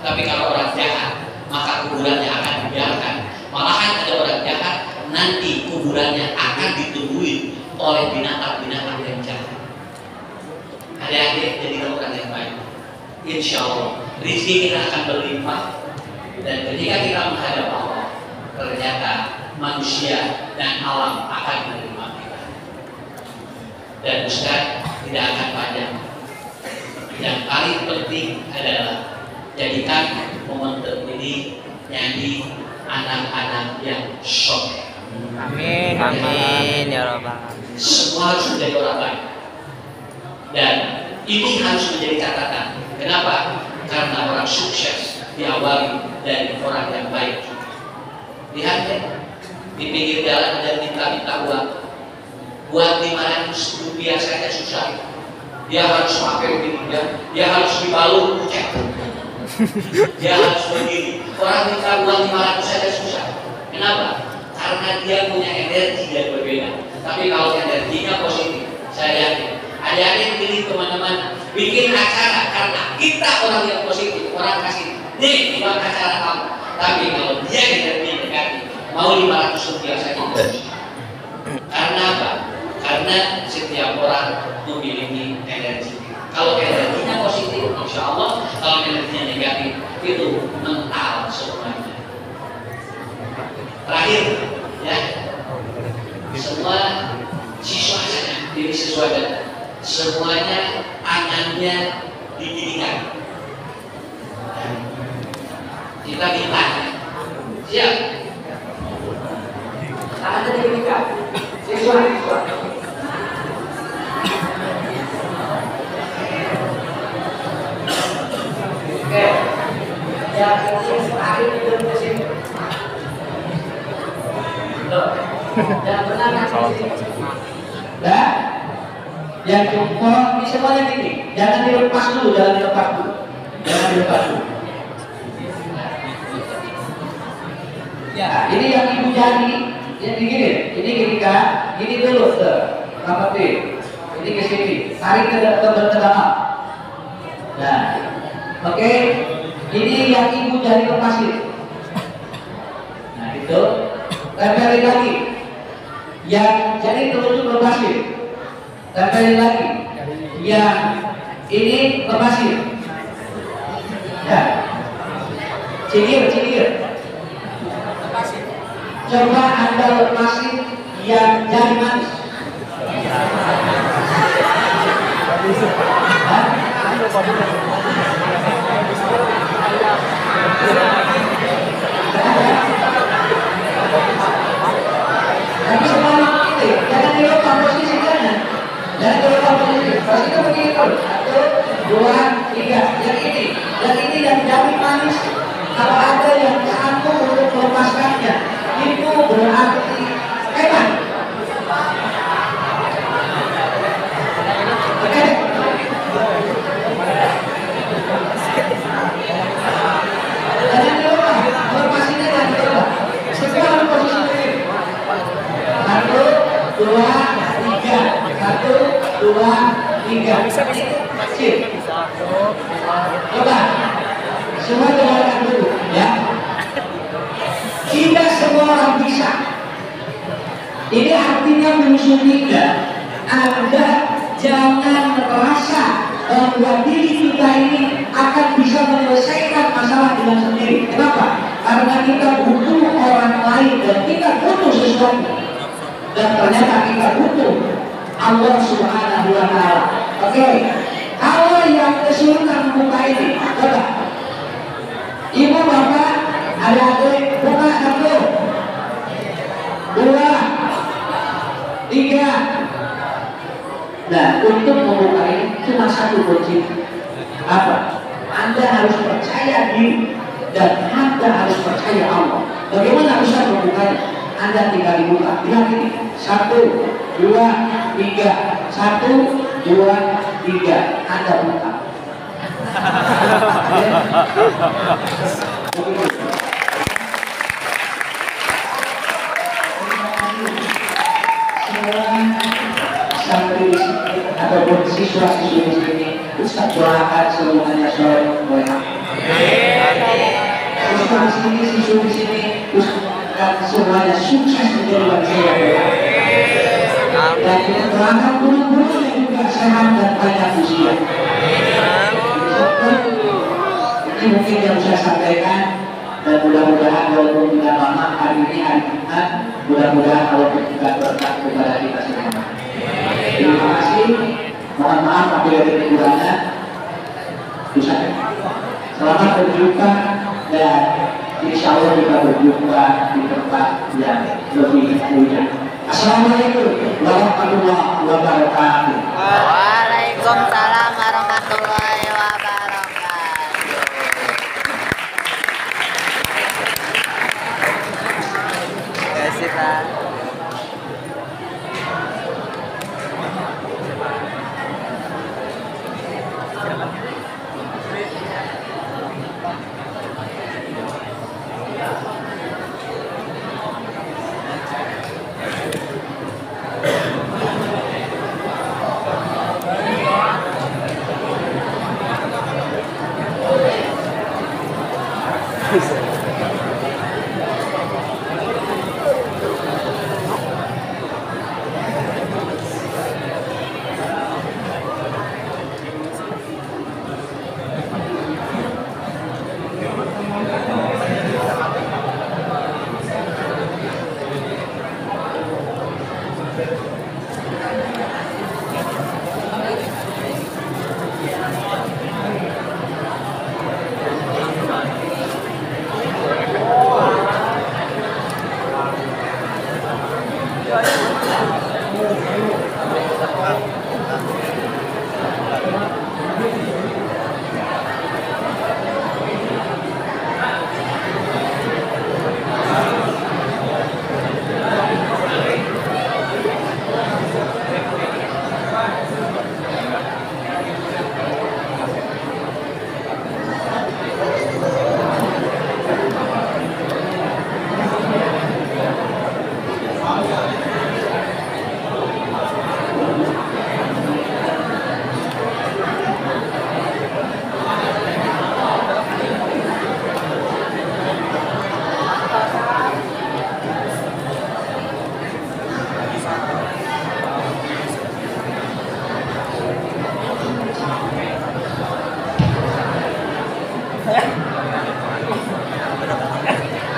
Tapi kalau orang jahat, maka kuburannya akan dibiarkan. Malahan ada orang jahat, nanti kuburannya akan ditungguin oleh binatang-binatang yang jahat. Adik-adik jadi orang yang baik. Insya Allah rezeki kita akan berlimpah. Dan ketika kita menghadap Allah, ternyata manusia dan alam akan menerima kita. Dan Ustaz tidak akan panjang. Yang paling penting adalah jadikan momentum ini nyanyi anak-anak yang soleh. Amin, amin ya Rabbal. Semua harus menjadi orang baik. Dan ini harus menjadi catatan. Kenapa? Karena orang sukses diawali dari orang yang baik. Lihat ya, di pinggir jalan ada minta-minta uang. Buat 500 rupiah saja susah. Dia harus pakai begini, dia harus dibalut kucek. Dia harus begini. Orang minta uang 500 saja susah. Kenapa? Karena dia punya energi yang berbeda. Tapi kalau energinya positif, saya yakin adik-adik pilih kemana-mana, bikin acara karena kita orang yang positif, orang kasih nih buat acara kamu. Tapi kalau dia energinya negatif, mau 500 rupiah saja. Karena apa? Karena setiap orang memiliki energi. Kalau energinya positif, insya Allah. Kalau energinya negatif, itu mental semuanya. Terakhir, ya, semua siswa saja, diri siswa dan semuanya tangannya diginikan. Kita minta, siap? Tangannya diginikan, siswa. Oke, yang terakhir itu di sini. Yang benar di sini. Nah, yang jempol ini semuanya gini, jangan dilepas dulu, jangan dilepas dulu. Ya, ini yang ibu jadi, yang begini, ini ketika gini dulu, apa tuh? Ini ke sini, tarik ke dalam. Nah, oke, ini yang ibu jari lepasin. Nah itu, tempelin lagi. Yang jari telunjuk lepasin. Tempelin lagi. Yang ini lepasin. Nah, cingir. Coba Anda lepasin yang jari manis. Tapi semuanya itu, jangan dilupa posisi kanan, jangan dilupa posisi. Posisi begitu, 1, 2, 3. Yang ini yang jari manis. Kalau ada yang sanggup untuk melepaskannya, itu berarti hebat. Oke. Jangan dilupa, melepaskannya jangan dilupa. Semua harus posisi begini. 1, 2, 3. 1, 2, 3. Sip. Coba. Semua dengarkan dulu, ya. Tidak semua orang bisa. Ini artinya musuh kita. Anda jangan merasa bahwa diri kita ini akan bisa menyelesaikan masalah dengan sendiri. Kenapa? Karena kita butuh orang lain dan kita butuh sesuatu. Dan ternyata kita butuh Allah Subhanahu wa Ta'ala. Oke. Kalau yang kesulitan buka ini, coba. Ibu bapak, adik-adik, buka 1, 2, 3. Nah, untuk membuka ini cuma satu kunci. Apa? Anda harus percaya diri dan Anda harus percaya Allah. Bagaimana bisa membukanya? Anda tinggal dibuka. Lihat ini. 1, 2, 3. 1, 2, 3. Anda buka. Semua santri ataupun siswa-siswi di sini Ustaz doakan semuanya soleh. Ustaz di sini, Ustaz semuanya sukses menjadi manusia. Dan kita doakan guru-guru yang juga sehat dan banyak usia. Ini mungkin yang saya sampaikan, dan mudah-mudahan walaupun tidak lama hari ini hari Jumat, mudah-mudahan Allah juga berkat kepada kita semua. Terima kasih. Mohon maaf apabila ada kekurangan. Selamat berjumpa dan insya Allah kita berjumpa di tempat yang lebih mulia. Assalamualaikum warahmatullahi wabarakatuh. Waalaikumsalam warahmatullahi wabarakatuh. Terima kasih, Pak.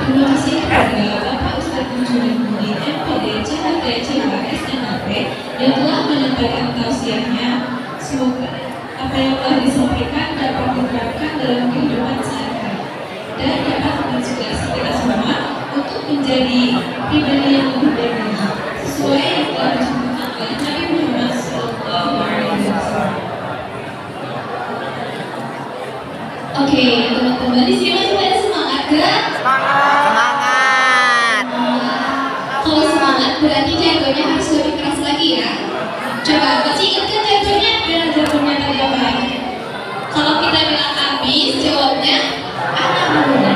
Terima kasih kepada Bapak Ustadz Munjuruddin MPD CHT CHS NAP yang telah menyampaikan tausiahnya. Semoga apa yang telah disampaikan dapat diterapkan dalam kehidupan sehari-hari dan dapat menginspirasi kita semua untuk menjadi pribadi yang lebih baik lagi sesuai yang telah disebutkan oleh Nabi Muhammad SAW. Oke, teman-teman di sini masih pada semangat gak? Semangat. Kalau semangat berarti jargonnya harus lebih keras lagi ya. Coba masih ingat kan jargonnya? Jargonnya tadi apa? Kalau kita bilang habis, jawabnya anak muda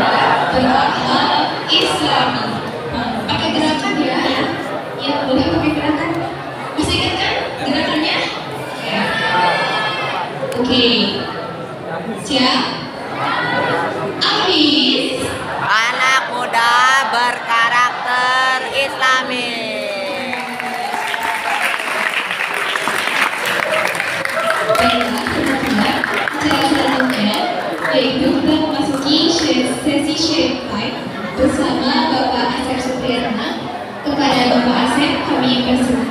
berakhlak Islami. Pakai gerakan ya? Ya boleh pakai gerakan. Masih ingat kan gerakannya? Ya. Oke. Siap? Habis. Anak muda berkarakter Islami. Baiklah teman-teman, acara selanjutnya yaitu kita memasuki sesi sharing time bersama Bapak Asep Supriyatna. Kepada Bapak Asep kami persilakan.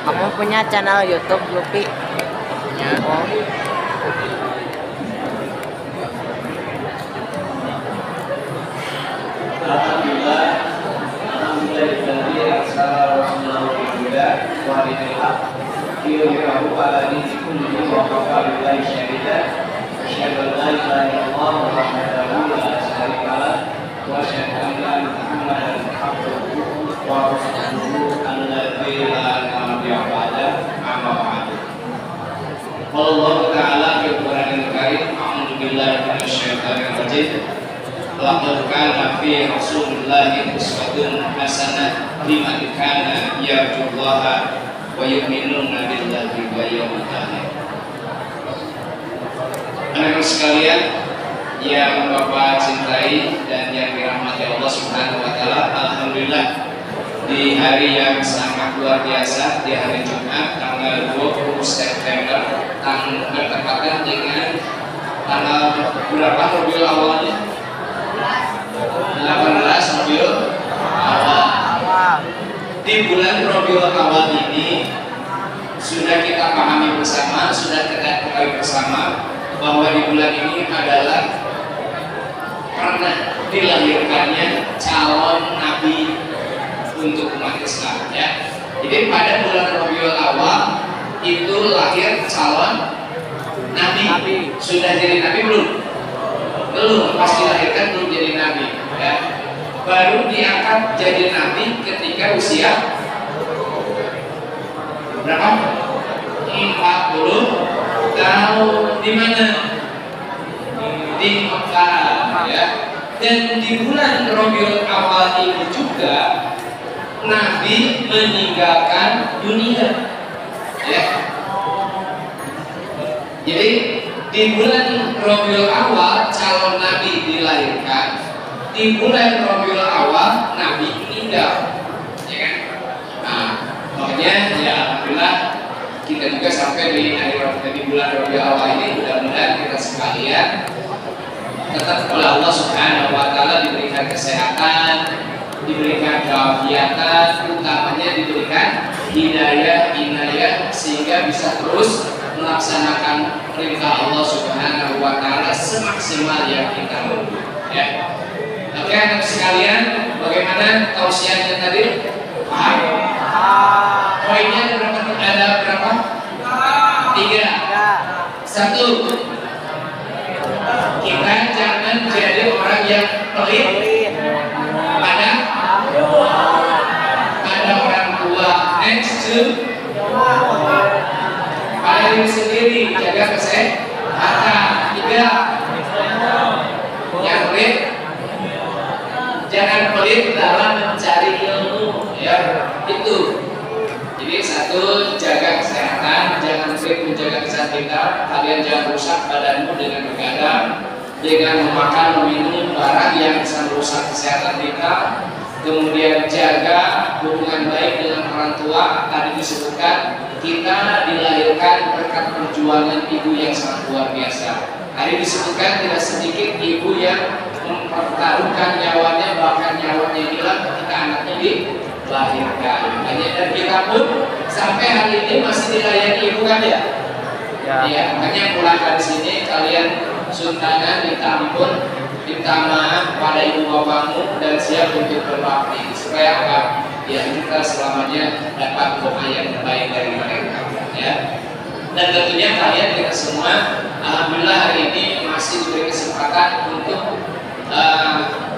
Kamu punya channel YouTube, Lupi? Oh. Alhamdulillah, alhamdulillah. ليظهره على دين كله وكفى بالله شهيدا أشهد أن لا إله إلا الله وحده لا شريك له وأشهد أن محمدا عبده ورسوله الذي لا نبي بعده أما بعد. قال الله تعالى في القرآن الكريم أعوذ بالله من الشيطان الرجيم لقد كان في رسول الله أسوة حسنة لمن كان يرجو الله ويؤمنون بالله واليوم الآخر. Anak-anak sekalian yang Bapak cintai dan yang dirahmati Allah Subhanahu wa taala, alhamdulillah di hari yang sangat luar biasa, di hari Jumat tanggal 20 September bertepatan dengan tanggal berapa Rabiul Awalnya? 18 Rabiul Awal. Di bulan Rabiul Awal ini sudah kita pahami bersama, sudah kita ketahui bersama bahwa di bulan ini adalah pernah dilahirkannya calon nabi untuk umat Islam, ya. Jadi pada bulan Rabiul Awal itu lahir calon nabi. Sudah jadi nabi belum? Belum, pas dilahirkan belum jadi nabi, ya. Baru diangkat jadi nabi ketika usia berapa? 40 tahun. Di mana? Di Mekah, ya. Dan di bulan Rabiul Awal ini juga Nabi meninggalkan dunia, ya. Jadi di bulan Rabiul Awal calon Nabi dilahirkan, di bulan Rabiul Awal Nabi meninggal, ya kan? Nah, makanya ya alhamdulillah kita juga sampai di bulan Rabiul Awal ini, mudah-mudahan kita sekalian tetap oleh Allah Subhanahu wa taala diberikan kesehatan, diberikan keafiatan, utamanya diberikan hidayah, inayah sehingga bisa terus melaksanakan perintah Allah Subhanahu wa taala semaksimal yang kita mampu, ya. Oke, anak sekalian, bagaimana tausiahnya tadi? Paham? Poinnya ada berapa? 3. 1. Kita jangan jadi orang yang pelit pada orang tua. Next, 2. Pada diri sendiri, jaga kesehatan. 3. Yang pelit, jangan pelit dalam mencari ilmu, ya. Itu. Jadi 1, jaga kesehatan, jangan pelit menjaga kesehatan kita. Kalian jangan rusak badanmu dengan begadang, dengan memakan meminum barang yang bisa merusak kesehatan kita. Kemudian jaga hubungan baik dengan orang tua. Tadi disebutkan kita dilahirkan berkat perjuangan ibu yang sangat luar biasa. Tadi disebutkan tidak sedikit ibu yang mempertaruhkan nyawanya, bahkan nyawanya hilang ketika anaknya dilahirkan. Dan kita pun sampai hari ini masih dilayani ibu, kan ya? Ya, makanya pulang dari sini kalian suntangan minta ampun, minta maaf pada ibu bapakmu dan siap untuk berbakti supaya apa? Ya, kita selamanya dapat doa yang terbaik dari mereka, ya. Dan tentunya kalian kita semua alhamdulillah hari ini masih diberi kesempatan untuk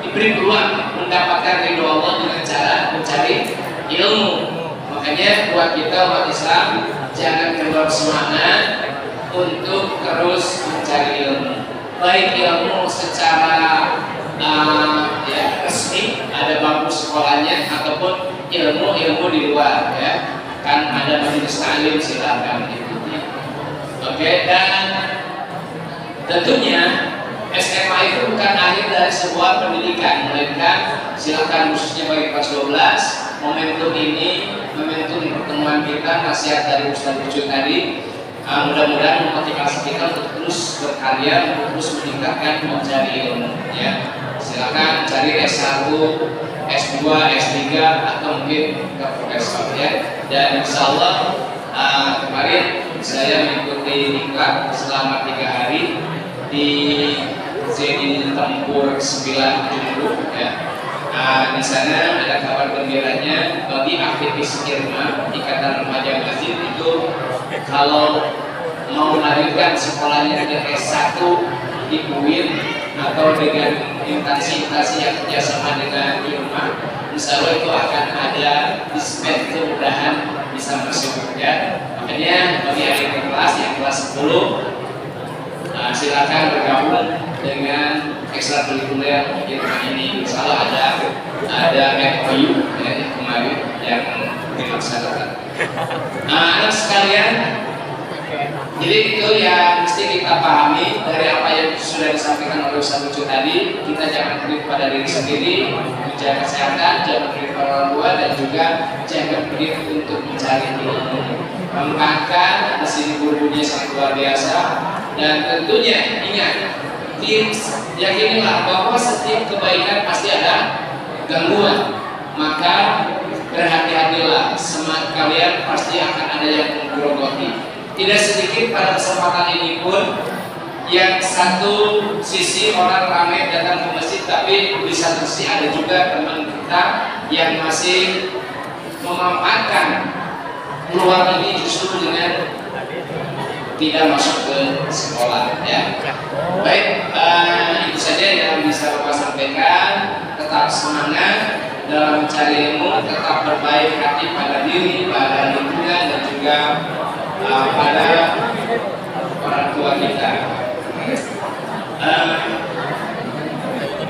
diberi peluang mendapatkan ridho Allah dengan cara mencari ilmu. Makanya buat kita umat Islam jangan kendor semangat untuk terus mencari ilmu, baik ilmu secara ya resmi, ada bangku sekolahnya, ataupun ilmu di luar, ya. Kan ada majelis taklim, silakan ikuti. Oke, dan tentunya SMA itu bukan akhir dari sebuah pendidikan, melainkan silakan khususnya bagi kelas 12 momentum ini, momentum pertemuan kita, nasihat dari Ustaz Ucu tadi, mudah-mudahan memotivasi kita untuk terus berkarya, untuk terus meningkatkan mencari ilmu, ya. Silakan cari S1, S2, S3 atau mungkin ke profesor, ya. Dan insya Allah kemarin saya mengikuti diklat selama 3 hari di Zedin Tempur 970, ya. Di sana ada kabar gembiranya bagi aktivis Irma Ikatan Remaja Masjid itu kalau mau melanjutkan sekolahnya ke S1 di UIN atau dengan instansi-instansi yang kerjasama dengan Irma, insya Allah itu akan ada dispen kemudahan bisa masuk ya. Makanya bagi adik kelas yang kelas 10 silakan bergabung dengan ekstrakurikuler Irma ini. Insya Allah ada MOU ya, kemarin yang dilaksanakan. Anak sekalian, jadi itu yang mesti kita pahami dari apa yang sudah disampaikan oleh Ustaz Lucu tadi. Kita jangan pelit pada diri sendiri, menjaga kesehatan, jangan pelit pada orang tua, dan juga jangan pelit untuk mencari ilmu. Mengangkat di sini guru-gurunya sangat luar biasa, dan tentunya ingat, yakinilah bahwa setiap kebaikan pasti ada gangguan. Maka berhati-hatilah, semangat kalian pasti akan ada yang menggerogoti. Tidak sedikit pada kesempatan ini pun yang satu sisi orang ramai datang ke masjid, tapi di satu sisi ada juga teman kita yang masih memanfaatkan peluang ini justru dengan tidak masuk ke sekolah ya. Baik, itu saja yang bisa Bapak sampaikan. Tetap semangat dalam mencari ilmu, tetap berbaik hati pada diri, pada lingkungan, dan juga pada orang tua kita.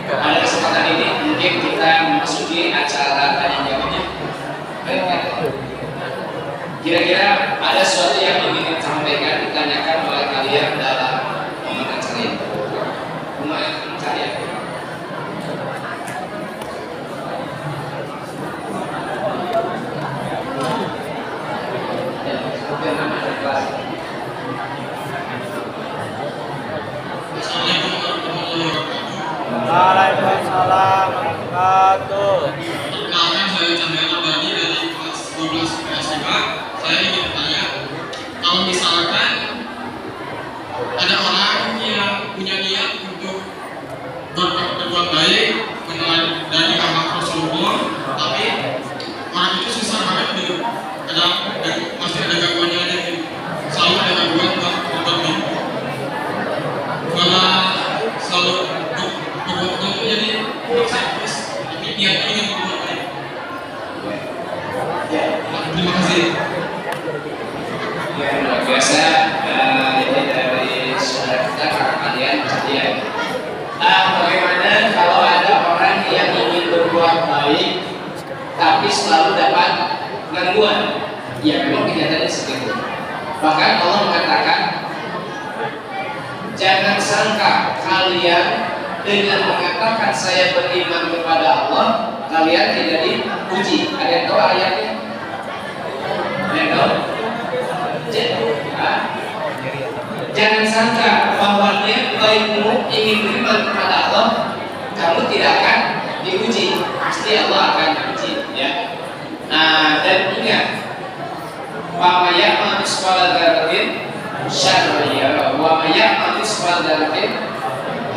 Pada kesempatan ini mungkin kita memasuki acara tanya jawabnya. Kira-kira ada sesuatu yang ingin disampaikan, ditanyakan oleh kalian dalam momen acara ini? Lumayan mencari. Waalaikumsalam warahmatullahi. Perkenalkan, saya Chandra Abadi dari kelas 12 SMA. Saya ingin bertanya, kalau misalkan ada orang yang punya niat untuk berbuat baik dari agama Rasulullah, tapi orang itu susah banget gitu, dan pasti ada gangguannya aja gitu. Selalu ada gangguan buat berbuat baik, malah selalu berbuat baik itu jadi terus, tapi niatnya ingin berbuat baik. Terima kasih. Ya, luar biasa. Ini dari saudara kita, kakak kalian ya. Bagaimana kalau ada orang yang ingin berbuat baik tapi selalu dapat gangguan? Ya memang kenyataannya seperti itu. Bahkan Allah mengatakan, jangan sangka kalian dengan mengatakan saya beriman kepada Allah, kalian tidak diuji. Ada yang tahu ayatnya? Jangan sangka bahwa niat baikmu ingin beriman kepada Allah, kamu tidak akan diuji. Pasti Allah akan diuji ya. Dan ingat, wa may ya'mal mithqala dzarratin syarran yarah wa may ya'mal mithqala dzarratin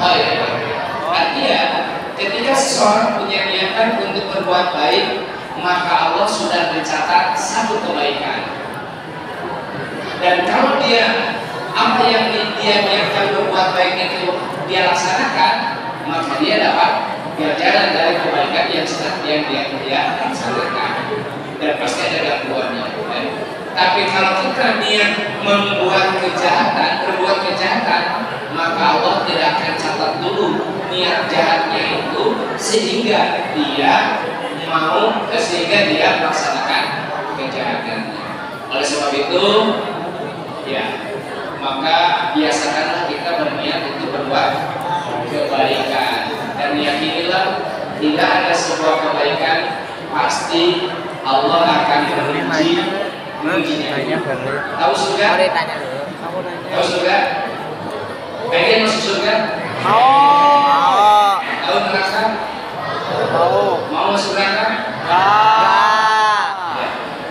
khairan yarah. Artinya, ketika seseorang punya niatan untuk berbuat baik, maka Allah sudah mencatat satu kebaikan. Dan kalau dia apa yang dia niatkan berbuat baik itu dia laksanakan, maka dia dapat ganjaran dari kebaikan yang sedang dia laksanakan. Dan pasti ada gangguannya. Tapi kalau kita niat berbuat kejahatan, maka Allah tidak akan catat dulu niat jahatnya itu sehingga dia melaksanakan kejahatannya. Oleh sebab itu, ya, maka biasakanlah kita berniat untuk berbuat kebaikan, dan yakinilah tidak ada sebuah kebaikan pasti Allah akan mengujinya. Tahu surga? Tahu surga? Pengen masuk surga? Mau. Tahu neraka? Mau masuk neraka?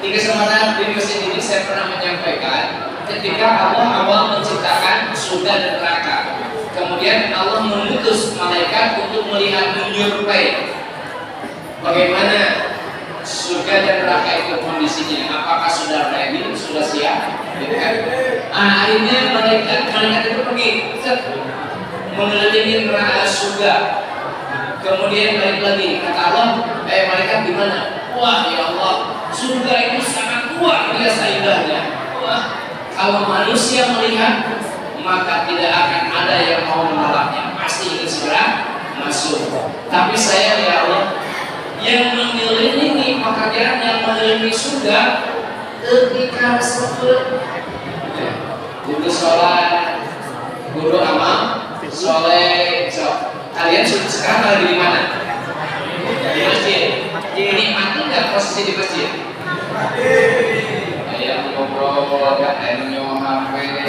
Di kesempatan di masjid ini saya pernah menyampaikan, ketika Allah awal menciptakan surga dan neraka, kemudian Allah mengutus malaikat untuk melihat menyurvei bagaimana surga dan neraka itu kondisinya? Apakah sudah ready, sudah siap? Gitu kan? Akhirnya malaikat itu pergi mengelilingi neraka surga. Kemudian balik lagi, kata Allah, malaikat di mana? Wah, ya Allah, surga itu sangat luar biasa indahnya. Wah, kalau manusia melihat, maka tidak akan ada yang mau menolaknya, pasti ingin segera masuk. Tapi saya, ya Allah, yang mengelilingi pekerjaan yang mengelilingi surga ketika sebut kudu sholat, kudu amal, soleh. Kalian sekarang ada di mana? Di masjid. Nikmati nggak posisi di masjid? Kayak ngobrol, kayak nyoba HP,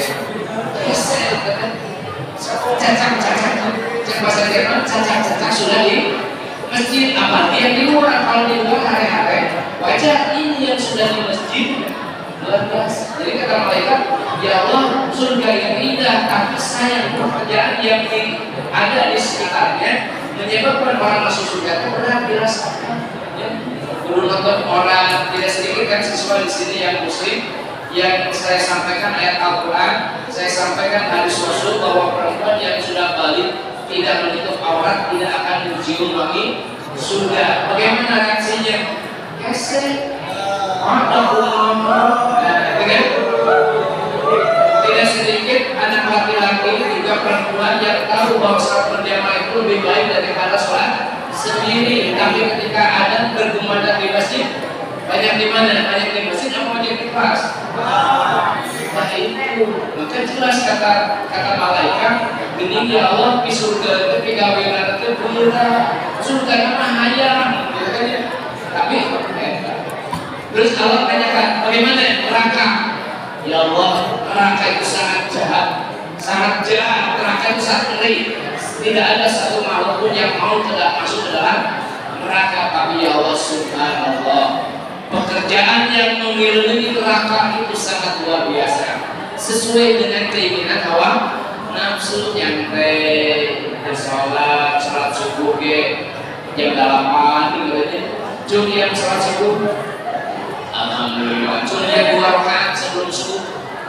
cak bahasa Jerman, cak sudah di masjid. Apalagi yang di luar, kalau di luar hari-hari wajar. Ini yang sudah di masjid luar biasa. Jadi kata malaikat, ya Allah, surga yang indah, tapi sayang pekerjaan yang ada di sekitarnya menyebabkan orang masuk surga itu berat dirasakan. Dulu nonton orang tidak sedikit kan siswa di sini yang muslim, yang saya sampaikan ayat Al-Quran, saya sampaikan hadis Rasul bahwa perempuan yang sudah balik tidak menutup aurat tidak akan mencium wangi surga. Bagaimana reaksinya? Kesek. Tidak sedikit anak laki-laki juga perempuan yang tahu bahwa sholat berjamaah itu lebih baik daripada sholat sendiri. Tapi ketika ada bergumandang di masjid, banyak di mana? Banyak di masjid apa banyak di kelas? Nah itu, maka jelas kata malaikat, gini ya Allah di surga itu pigawean itu berat, surga nama hayang, gitu kan ya. Tapi terus Allah tanyakan, bagaimana neraka? Ya Allah, neraka itu sangat jahat, neraka itu sangat ngeri. Tidak ada satu makhluk pun yang mau tidak masuk ke dalam neraka. Tapi ya Allah, subhanallah, pekerjaan yang mengelilingi neraka itu sangat luar biasa. Sesuai dengan keinginan hawa nafsu, nyantai, bersolat, sholat subuh jam 8 gitu. Jum yang sholat subuh, alhamdulillah. Jum yang 2 rakaat sebelum subuh,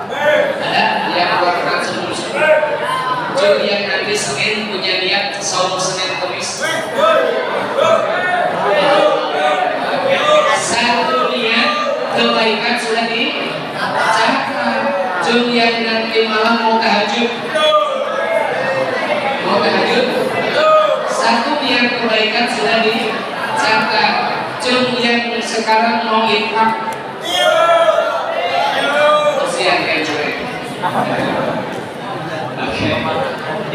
ada yang 2 rakaat sebelum subuh. Jum yang nanti Senin punya niat saum Senin Kamis. Satu niat kebaikan sudah dicatat. Jum yang nanti malam mau tahajud. Satu niat kebaikan sudah dicatat. Jum yang sekarang mau infak. Kesian kan cuy. Oke.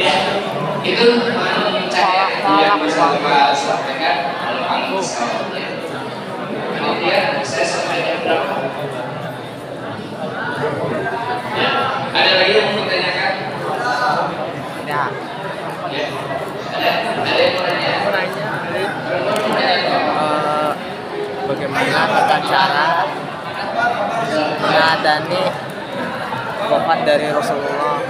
Ya, itu cahaya yang bisa kita sampaikan oleh Pak Ustaz. Kemudian saya sampaikan berapa? Ya, ada lagi yang mau ditanyakan? Ya. Ya. Ada yang mau nanya? Bagaimana tata cara mengadani wafat dari Rasulullah?